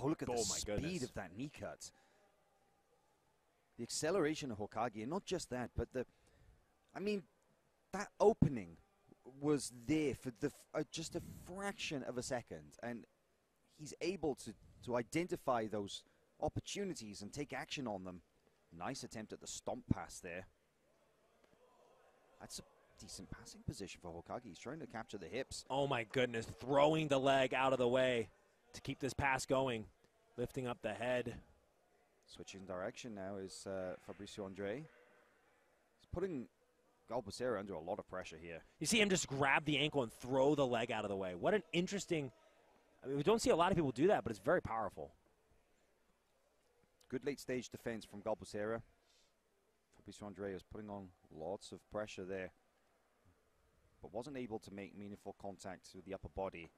Oh, look at the speed of that knee cut. The acceleration of Hokage, and not just that, but that opening was there for just a fraction of a second, and he's able to identify those opportunities and take action on them. Nice attempt at the stomp pass there. That's a decent passing position for Hokage. He's trying to capture the hips. Oh my goodness, throwing the leg out of the way to keep this pass going, lifting up the head. Switching direction now is Fabricio Andre. He's putting Galbucera under a lot of pressure here. You see him just grab the ankle and throw the leg out of the way. What an interesting, we don't see a lot of people do that, but it's very powerful. Good late stage defense from Galbucera. Fabricio Andre is putting on lots of pressure there, but wasn't able to make meaningful contact with the upper body.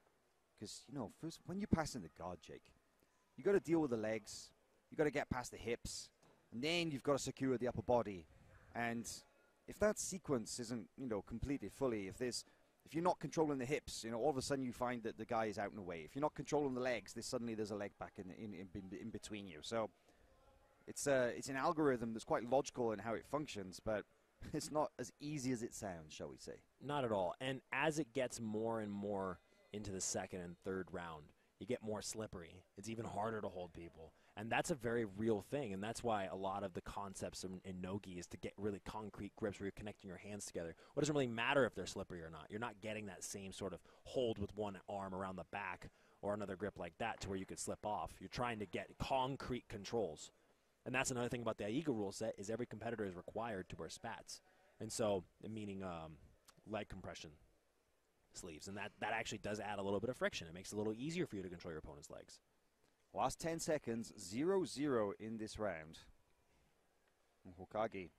Because, first, when you pass in the guard, Jake, you got to deal with the legs, you got to get past the hips, and then you've got to secure the upper body. And if that sequence isn't, completed fully, if you're not controlling the hips, all of a sudden you find that the guy is out and away. If you're not controlling the legs, suddenly there's a leg back in between you. So it's an algorithm that's quite logical in how it functions, but it's not as easy as it sounds, shall we say. Not at all. And as it gets more and more into the second and third round, you get more slippery. It's even harder to hold people. And that's a very real thing, and that's why a lot of the concepts in no-gi is to get really concrete grips where you're connecting your hands together. It doesn't really matter if they're slippery or not. You're not getting that same sort of hold with one arm around the back or another grip like that to where you could slip off. You're trying to get concrete controls. And that's another thing about the AIGA rule set is every competitor is required to wear spats. And so, meaning leg compression sleeves. And that actually does add a little bit of friction. It makes it a little easier for you to control your opponent's legs. Last 10 seconds, 0-0 in this round. And Hokage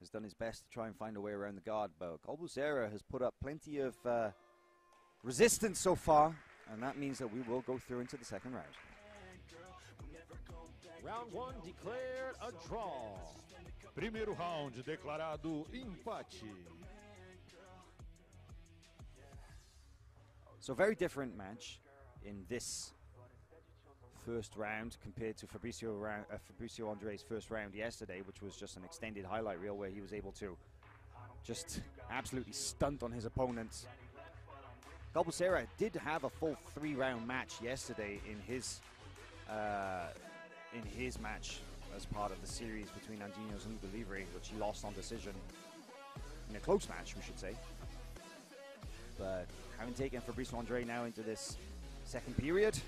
has done his best to try and find a way around the guard, but Galbuzera has put up plenty of resistance so far, and that means that we will go through into the second round. Round 1 declared a draw. Primeiro round declarado empate. So very different match in this first round compared to Fabricio Andre's first round yesterday, which was just an extended highlight reel where he was able to just absolutely stunt on his opponents. Galbuzera did have a full 3-round match yesterday in his match as part of the series between Andinos and Ludo Livre, which he lost on decision in a close match, we should say. But having taken Fabricio Andre now into this second period,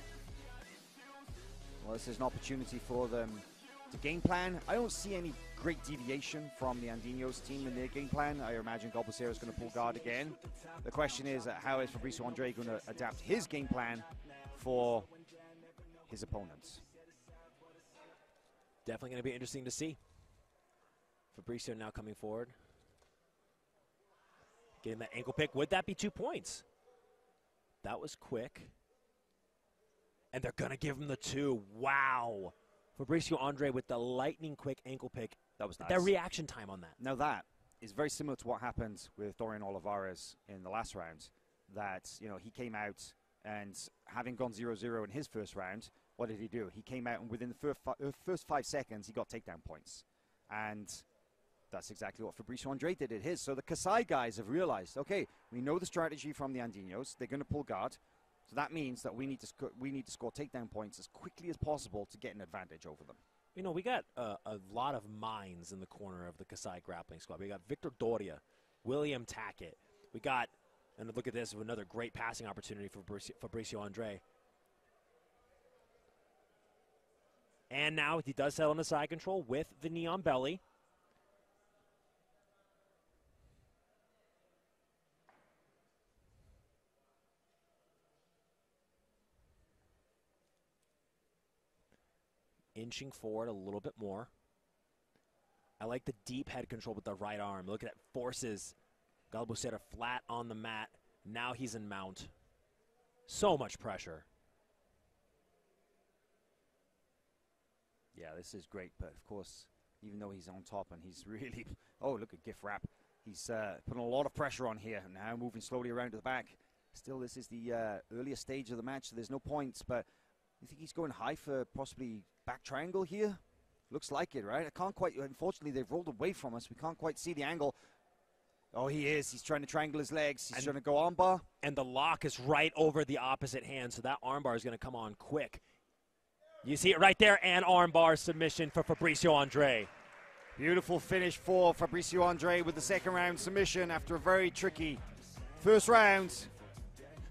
well, this is an opportunity for them to game plan. I don't see any great deviation from the Andinos team in their game plan. I imagine Galbuzera is going to pull guard again. The question is, how is Fabricio Andre going to adapt his game plan for his opponents? Definitely going to be interesting to see. Fabricio now coming forward. Getting that ankle pick. Would that be 2 points? That was quick. And they're going to give him the 2. Wow. Fabricio Andre with the lightning quick ankle pick. That was nice. That reaction time on that. Now that is very similar to what happened with Dorian Olivares in the last round. That, you know, he came out and having gone 0-0 in his first round, what did he do? He came out and within the first 5 seconds, he got takedown points. And that's exactly what Fabricio Andre did at his. So the Kasai guys have realized, okay, we know the strategy from the Andinos. They're going to pull guard. So that means that we need to score takedown points as quickly as possible to get an advantage over them. You know, we got a lot of minds in the corner of the Kasai grappling squad. We got Victor Doria, William Tackett. We got, and look at this, another great passing opportunity for Fabricio Andre. And now he does settle on the side control with the knee on belly. Inching forward a little bit more. I like the deep head control with the right arm. Look at that, forces Galbuzera flat on the mat. Now he's in mount. So much pressure. Yeah, this is great, but of course, even though he's on top and he's really, oh, look at Gift Wrap. He's putting a lot of pressure on here, now moving slowly around to the back. Still, this is the earlier stage of the match, so there's no points, but you think he's going high for possibly back triangle here? Looks like it, right? I can't quite, unfortunately, they've rolled away from us. We can't quite see the angle. Oh, he is. He's trying to triangle his legs. He's trying to go armbar. And the lock is right over the opposite hand, so that armbar is going to come on quick. You see it right there, and armbar submission for Fabricio Andre. Beautiful finish for Fabricio Andre with the second round submission after a very tricky first round.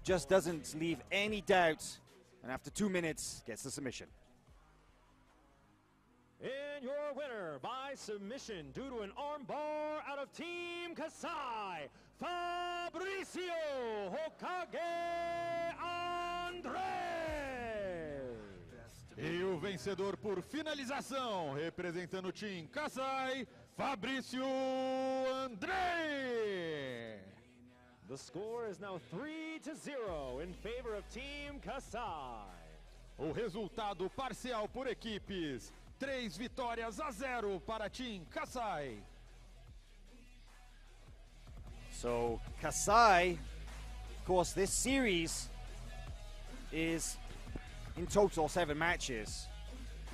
Just doesn't leave any doubt, and after 2 minutes, gets the submission. And your winner by submission due to an armbar out of Team Kasai, Fabricio Hokage Andre. E o vencedor por finalização, representando o Team Kasai, Fabricio Andre. The score is now 3-0 in favor of Team Kasai. O resultado parcial por equipes, 3-0 para Team Kasai. So Kasai, of course, this series is in total 7 matches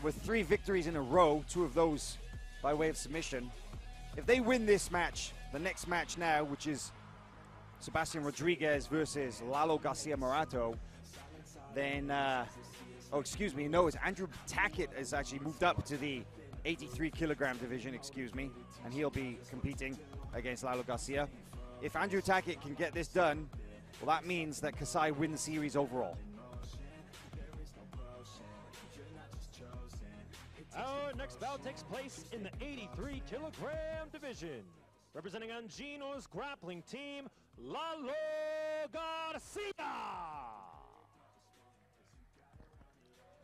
with 3 victories in a row, 2 of those by way of submission. If they win this match, the next match now, which is Sebastian Rodriguez versus Lalo Garcia Morato, then, oh, excuse me, no, it's Andrew Tackett has actually moved up to the 83 kilogram division, excuse me, and he'll be competing against Lalo Garcia. If Andrew Tackett can get this done, well, that means that Kasai win the series overall. Our next bout takes place in the 83 kilogram division. Representing Anginos grappling team, Lalo Garcia.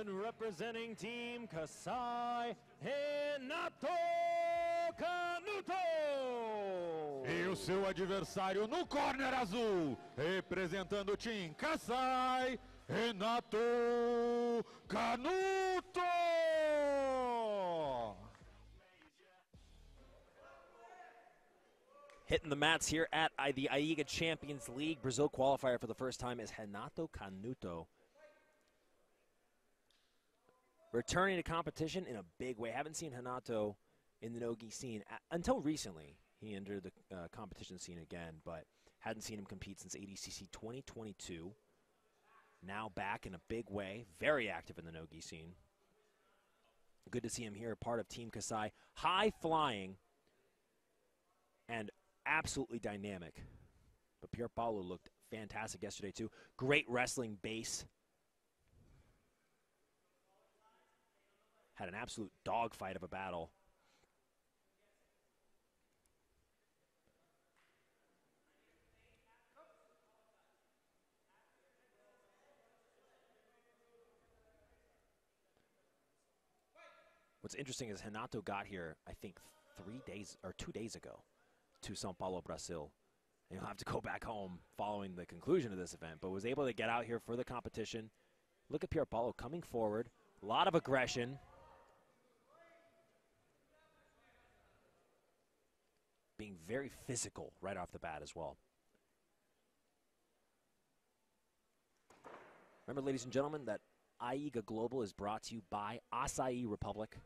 And representing Team Kasai, Renato Canuto. E o seu adversário no corner azul, representando o Team Kasai, Renato Canuto. Hitting the mats here at the AIGA Champions League Brazil qualifier for the first time is Renato Canuto. Returning to competition in a big way. Haven't seen Renato in the no-gi scene until recently. He entered the competition scene again, but hadn't seen him compete since ADCC 2022. Now back in a big way, very active in the no-gi scene. Good to see him here, part of Team Kasai. High flying and absolutely dynamic. But Pier Paolo looked fantastic yesterday too. Great wrestling base. Had an absolute dogfight of a battle. What's interesting is Renato got here, I think, 3 days or 2 days ago to São Paulo, Brazil. And he'll have to go back home following the conclusion of this event, but was able to get out here for the competition. Look at Pier Paolo coming forward. A lot of aggression. Being very physical right off the bat as well. Remember, ladies and gentlemen, that AIGA Global is brought to you by Acai Republic.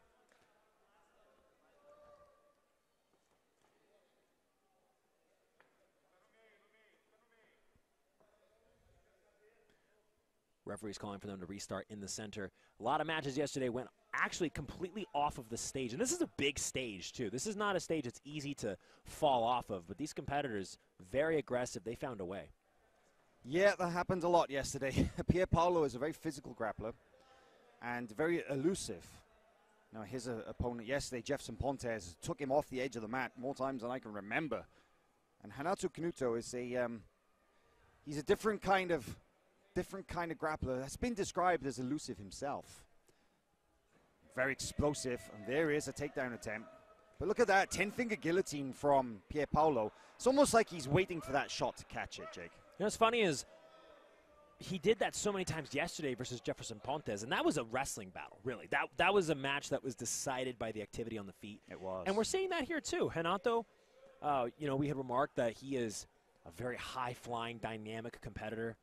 Referees calling for them to restart in the center. A lot of matches yesterday went actually completely off of the stage. And this is a big stage, too. This is not a stage that's easy to fall off of. But these competitors, very aggressive. They found a way. Yeah, that happened a lot yesterday. Pier Paolo is a very physical grappler and very elusive. Now, his opponent yesterday, Jefferson Pontes, took him off the edge of the mat more times than I can remember. And Renato Canuto is he's a different kind of grappler that's been described as elusive himself. Very explosive, and there is a takedown attempt. But look at that, 10-finger guillotine from Pier Paolo. It's almost like he's waiting for that shot to catch it, Jake. You know what's funny is he did that so many times yesterday versus Jefferson Pontes, and that was a wrestling battle, really. That was a match that was decided by the activity on the feet. It was. And we're seeing that here, too. Renato, you know, we had remarked that he is a very high-flying, dynamic competitor.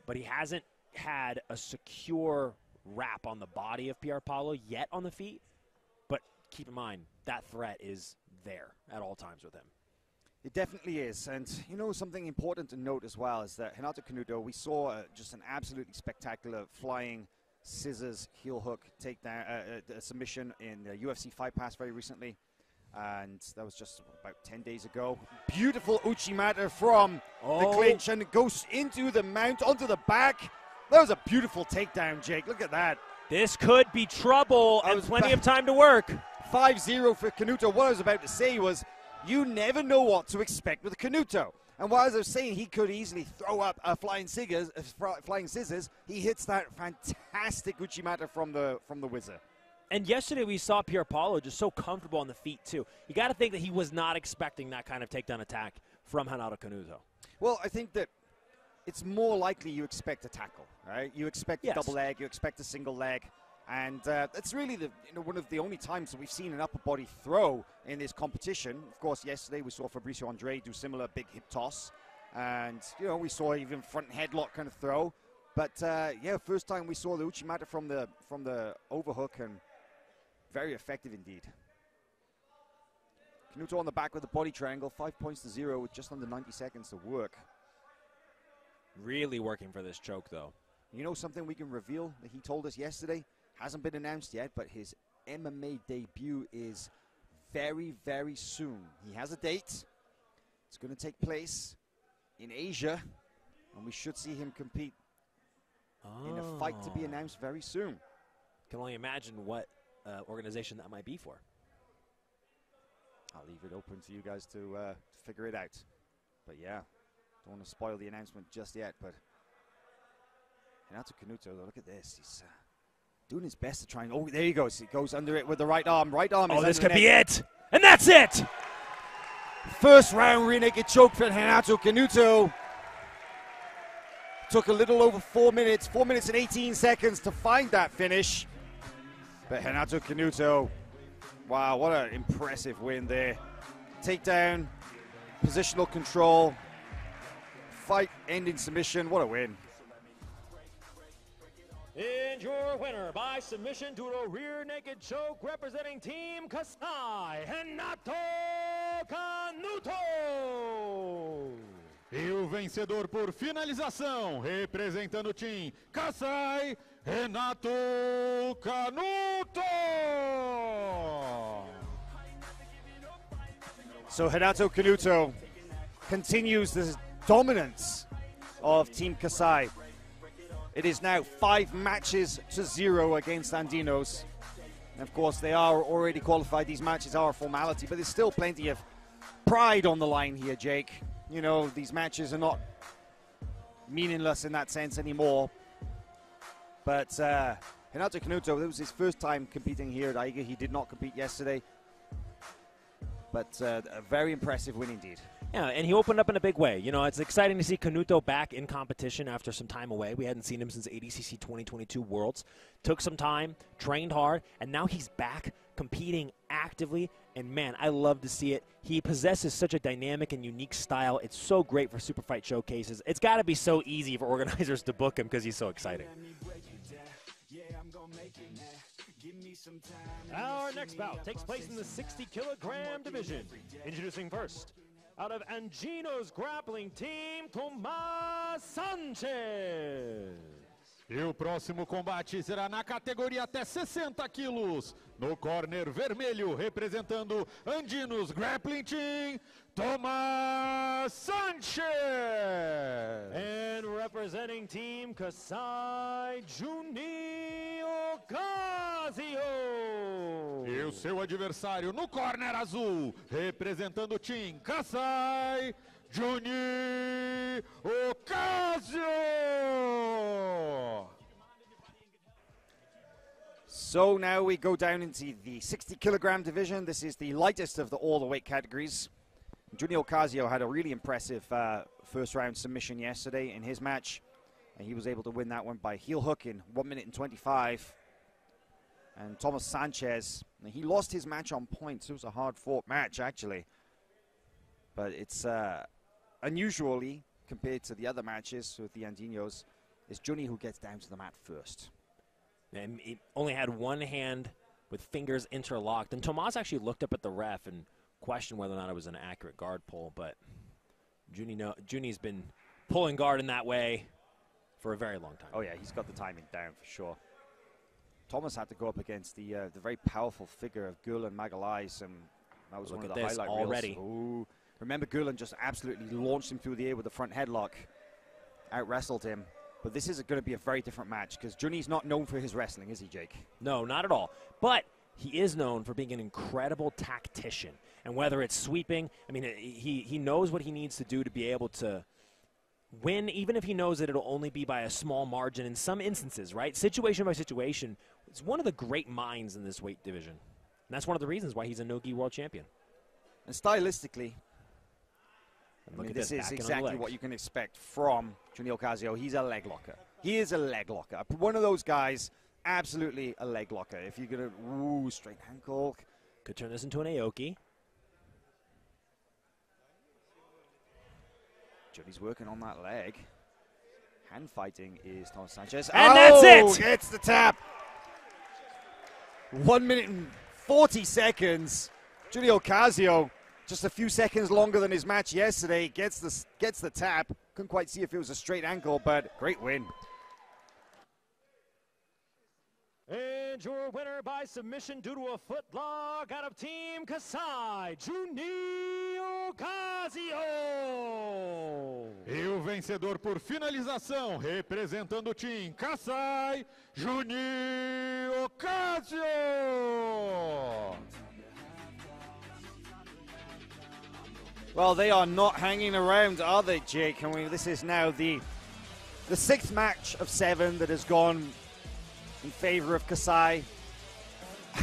But he hasn't had a secure wrap on the body of Pier Paolo yet on the feet. But keep in mind, that threat is there at all times with him. It definitely is. And, you know, something important to note as well is that Renato Canuto, we saw just an absolutely spectacular flying scissors, heel hook, takedown, submission in the UFC Fight Pass very recently. And that was just about 10 days ago. Beautiful Uchimata from the clinch, and it goes into the mount, onto the back. That was a beautiful takedown, Jake. Look at that. This could be trouble and plenty of time to work. 5-0 for Canuto. What I was about to say was, you never know what to expect with Canuto. And while I was saying he could easily throw up a flying scissors, he hits that fantastic Uchimata from the Wizard. And yesterday we saw Pier Paolo just so comfortable on the feet, too. You got to think that he was not expecting that kind of takedown attack from Renato Canuto. Well, I think that it's more likely you expect a tackle, right? You expect a double leg, you expect a single leg. And that's really one of the only times that we've seen an upper body throw in this competition. Of course, yesterday we saw Fabricio Andre do similar big hip toss. And, you know, we saw even front headlock kind of throw. But, yeah, first time we saw the Uchimata from the overhook, and very effective indeed. Canuto on the back with the body triangle, 5 points to 0 with just under 90 seconds to work. Really working for this choke, though. You know something we can reveal that he told us yesterday? Hasn't been announced yet, but his MMA debut is very, very soon. He has a date. It's going to take place in Asia, and we should see him compete in a fight to be announced very soon. Can only imagine what organization that might be for. I'll leave it open to you guys to figure it out. But yeah, don't want to spoil the announcement just yet. But Renato Canuto, look at this. He's doing his best to try and, oh, there he goes. He goes under it with the right arm. Right arm is Oh, this under could the be neck. it. And that's it. First round rear naked choke for Renato Canuto. Took a little over 4 minutes, 4 minutes and 18 seconds to find that finish. But Renato Canuto, wow, what an impressive win there. Takedown, positional control, fight ending submission, what a win. And your winner by submission to a rear naked choke representing Team Kasai, Renato Canuto. E o vencedor por finalização, representando o time Kasai, Renato Canuto. So Renato Canuto continues the dominance of Team Kasai. It is now 5 matches to 0 against Andinos. And of course, they are already qualified. These matches are a formality, but there's still plenty of pride on the line here, Jake. You know, these matches are not meaningless in that sense anymore. But Renato Canuto, it was his first time competing here at AIGA. He did not compete yesterday. But a very impressive win indeed. Yeah, and he opened up in a big way. You know, it's exciting to see Canuto back in competition after some time away. We hadn't seen him since ADCC 2022 Worlds. Took some time, trained hard, and now he's back competing actively. And man, I love to see it. He possesses such a dynamic and unique style. It's so great for super fight showcases. It's got to be so easy for organizers to book him because he's so exciting. Our next bout takes place in the 60-kilogram division. Introducing first, out of Anginos Grappling Team, Tomás Sanchez. E o próximo combate será na categoria até 60 quilos. No corner vermelho, representando Andinos Grappling Team, Tomás Sanchez. And representing Team Kasai, Juninho Ocasio. E o seu adversário no corner azul, representando o Team Kasai, Juninho Ocasio. So now we go down into the 60-kilogram division. This is the lightest of all the weight categories. Juninho Ocasio had a really impressive first-round submission yesterday in his match. And he was able to win that one by heel hook in 1 minute and 25. And Tomás Sanchez, he lost his match on points. It was a hard-fought match, actually. But it's unusually, compared to the other matches with the Andinos, it's Juni who gets down to the mat first. And he only had one hand with fingers interlocked. And Tomás actually looked up at the ref and questioned whether or not it was an accurate guard pull. But Juni's been pulling guard in that way for a very long time. Oh, yeah, he's got the timing down for sure. Tomás had to go up against the very powerful figure of Gulen Magalhães, and that was Look one at of the this highlight already. reels. Ooh. Remember, Gulen just absolutely launched him through the air with the front headlock, out-wrestled him. But this is going to be a very different match because Juni's not known for his wrestling, is he, Jake? No, not at all. But he is known for being an incredible tactician. And whether it's sweeping, I mean, he knows what he needs to do to be able to win, even if he knows that it'll only be by a small margin in some instances, right? Situation by situation. It's one of the great minds in this weight division. And that's one of the reasons why he's a no-gi world champion. And stylistically, Look at this is backing on the exactly leg. what you can expect from Juninho Ocasio. He's a leg locker. He is a leg locker. One of those guys, absolutely a leg locker. If you're going to, straight ankle. Could turn this into an Aoki. Juni's working on that leg. Hand fighting is Tomás Sanchez. And that's it! Gets the tap. 1 minute and 40 seconds. Juninho Ocasio, just a few seconds longer than his match yesterday, gets the tap. Couldn't quite see if it was a straight ankle, but great win. And your winner by submission due to a foot log out of Team Kasai, Juninho Ocasio. E o vencedor por finalização, representando o time Kasai, Juninho Ocasio. Well, they are not hanging around, are they, Jake? This is now the 6th match of 7 that has gone in favor of Kasai.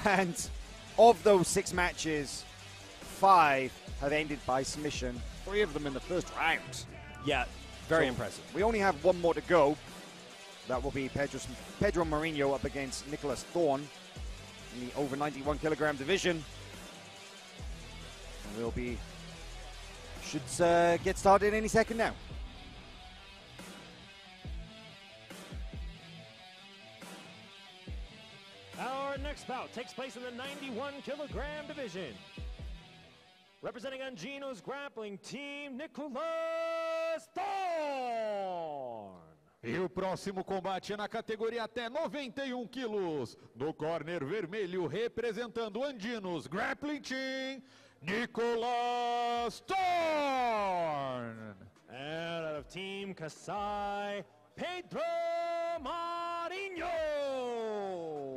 And of those 6 matches, 5 have ended by submission, 3 of them in the first round. Yeah, very impressive. We only have 1 more to go. That will be Pedro Marinho up against Nicholas Thorne in the over 91 kilogram division. And we'll be, should get started any second now. Our next bout takes place in the 91 kilogram division. Representing Angino's grappling team, Nicholas Thorne. E o próximo combate é na categoria até 91 quilos. No corner vermelho, representando Andinos Grappling Team, Nicholas Thorne. And out of Team Kasai, Pedro Marinho.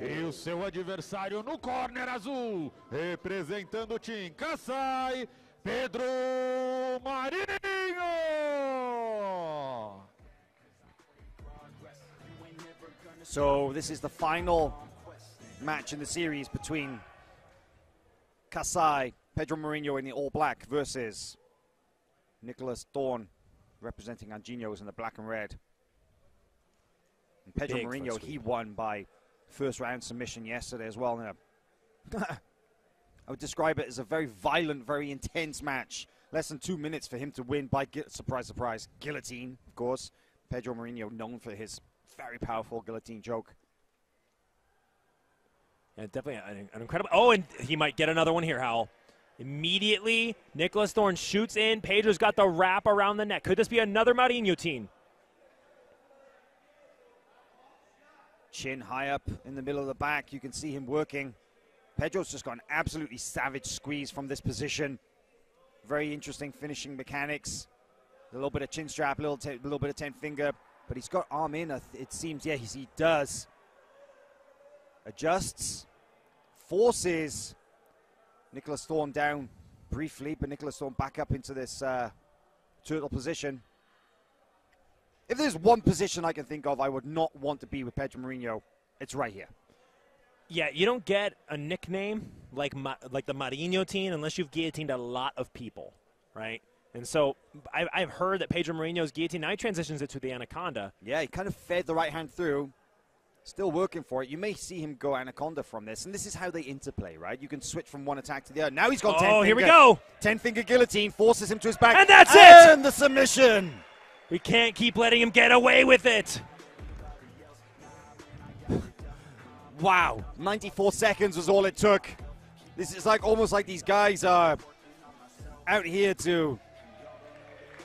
E o seu adversário no corner azul, representando o Team Kasai, Pedro Marinho. So this is the final match in the series between Kasai, Pedro Marinho in the all black versus Nicholas Thorne representing Anginos in the black and red. And Pedro Marinho, he won by first round submission yesterday as well. Now, I would describe it as a very violent, very intense match. Less than 2 minutes for him to win by, surprise, surprise, guillotine, of course. Pedro Marinho known for his very powerful guillotine choke. And definitely an incredible. Oh, and he might get another one here, Howell. Immediately, Nicholas Thorne shoots in. Pedro's got the wrap around the neck. Could this be another Marinho team? Chin high up in the middle of the back. You can see him working. Pedro's just got an absolutely savage squeeze from this position. Very interesting finishing mechanics. A little bit of chin strap, a little bit of 10 finger. But he's got arm in, it seems. Yeah, he does. Adjusts. Forces Nicholas Thorne down briefly, but Nicholas Thorne back up into this turtle position. If there's one position I can think of I would not want to be with Pedro Marinho, it's right here. Yeah, you don't get a nickname like the Marinho team unless you've guillotined a lot of people, right? And so I've heard that Pedro Marinho's guillotine, now he transitions it to the Anaconda. Yeah, he kind of fed the right hand through. Still working for it. You may see him go Anaconda from this, and this is how they interplay, right? You can switch from one attack to the other. Now he's got 10 finger. Oh, here we go. 10 finger guillotine, forces him to his back. And that's it! And the submission. We can't keep letting him get away with it. Wow, 94 seconds was all it took. This is like almost like these guys are out here to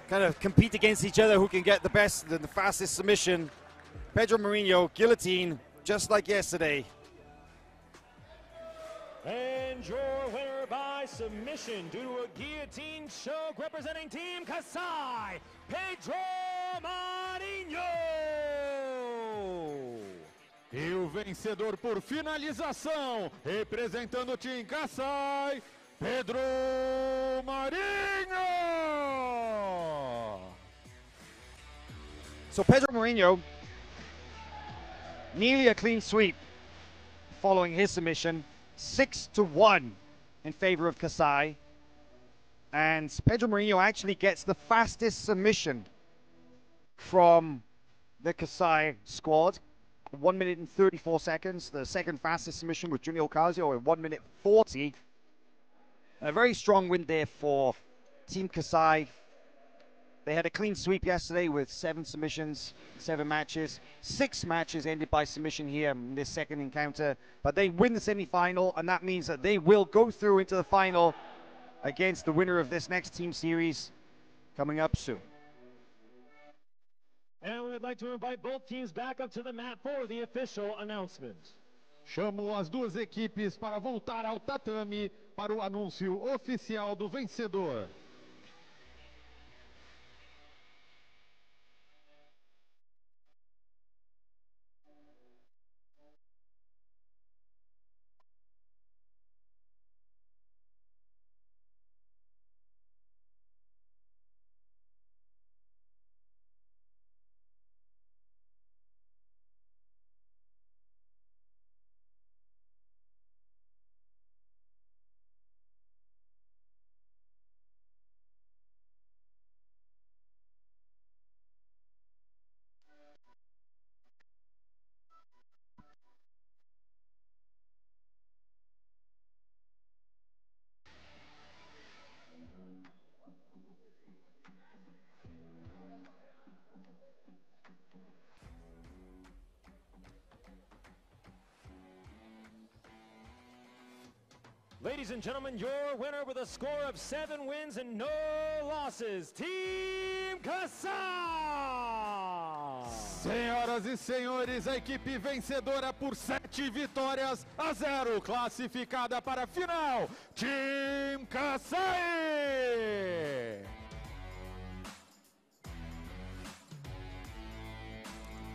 kind of compete against each other who can get the best, the fastest submission. Pedro Marinho, guillotine, just like yesterday. And your winner by submission due to a guillotine choke representing Team Kasai, Pedro Marinho. E o vencedor por finalização, representando o Team Kasai, Pedro Marinho. So Pedro Marinho, nearly a clean sweep following his submission, 6-1 in favor of Kasai. And Pedro Marinho actually gets the fastest submission from the Kasai squad. 1 minute and 34 seconds. The second fastest submission was Junior Ocasio at 1 minute 40. A very strong win there for Team Kasai. They had a clean sweep yesterday with 7 submissions, 7 matches. 6 matches ended by submission here in this second encounter. But they win the semi-final, and that means that they will go through into the final against the winner of this next team series coming up soon. And we would like to invite both teams back up to the mat for the official announcement. Chamo as duas equipes para voltar ao tatame para o anúncio oficial do vencedor. Ladies and gentlemen, your winner with a score of 7 wins and no losses, Team Kasai! Senhoras e senhores, a equipe vencedora por 7 vitórias a 0, classificada para a final, Team Kasai!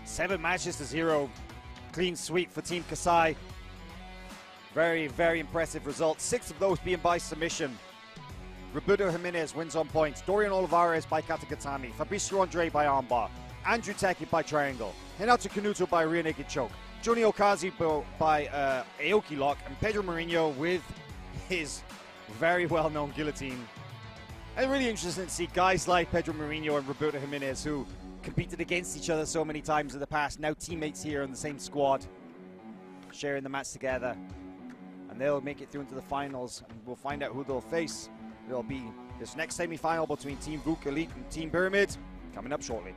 7 matches to 0. Clean sweep for Team Kasai. Very, very impressive result. 6 of those being by submission. Roberto Jimenez wins on points. Dorian Olivares by Katagatami. Fabricio Andre by armbar. Andrew Taki by triangle. Renato Canuto by rear naked choke. Johnny Okazi by Aoki lock. And Pedro Mourinho with his very well-known guillotine. And really interesting to see guys like Pedro Mourinho and Roberto Jimenez, who competed against each other so many times in the past, now teammates here in the same squad, sharing the match together. And they'll make it through into the finals, and we'll find out who they'll face. There'll be this next semi-final between Team Vuk Elite and Team Pyramid coming up shortly.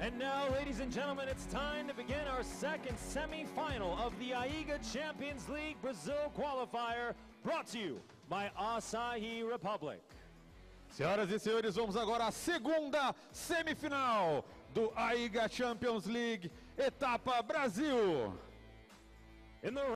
And now, ladies and gentlemen, it's time to begin our second semi-final of the AIGA Champions League Brazil qualifier, brought to you by Asahi Republic. Senhoras e senhores, vamos agora à segunda semifinal do AIGA Champions League, etapa Brasil. In the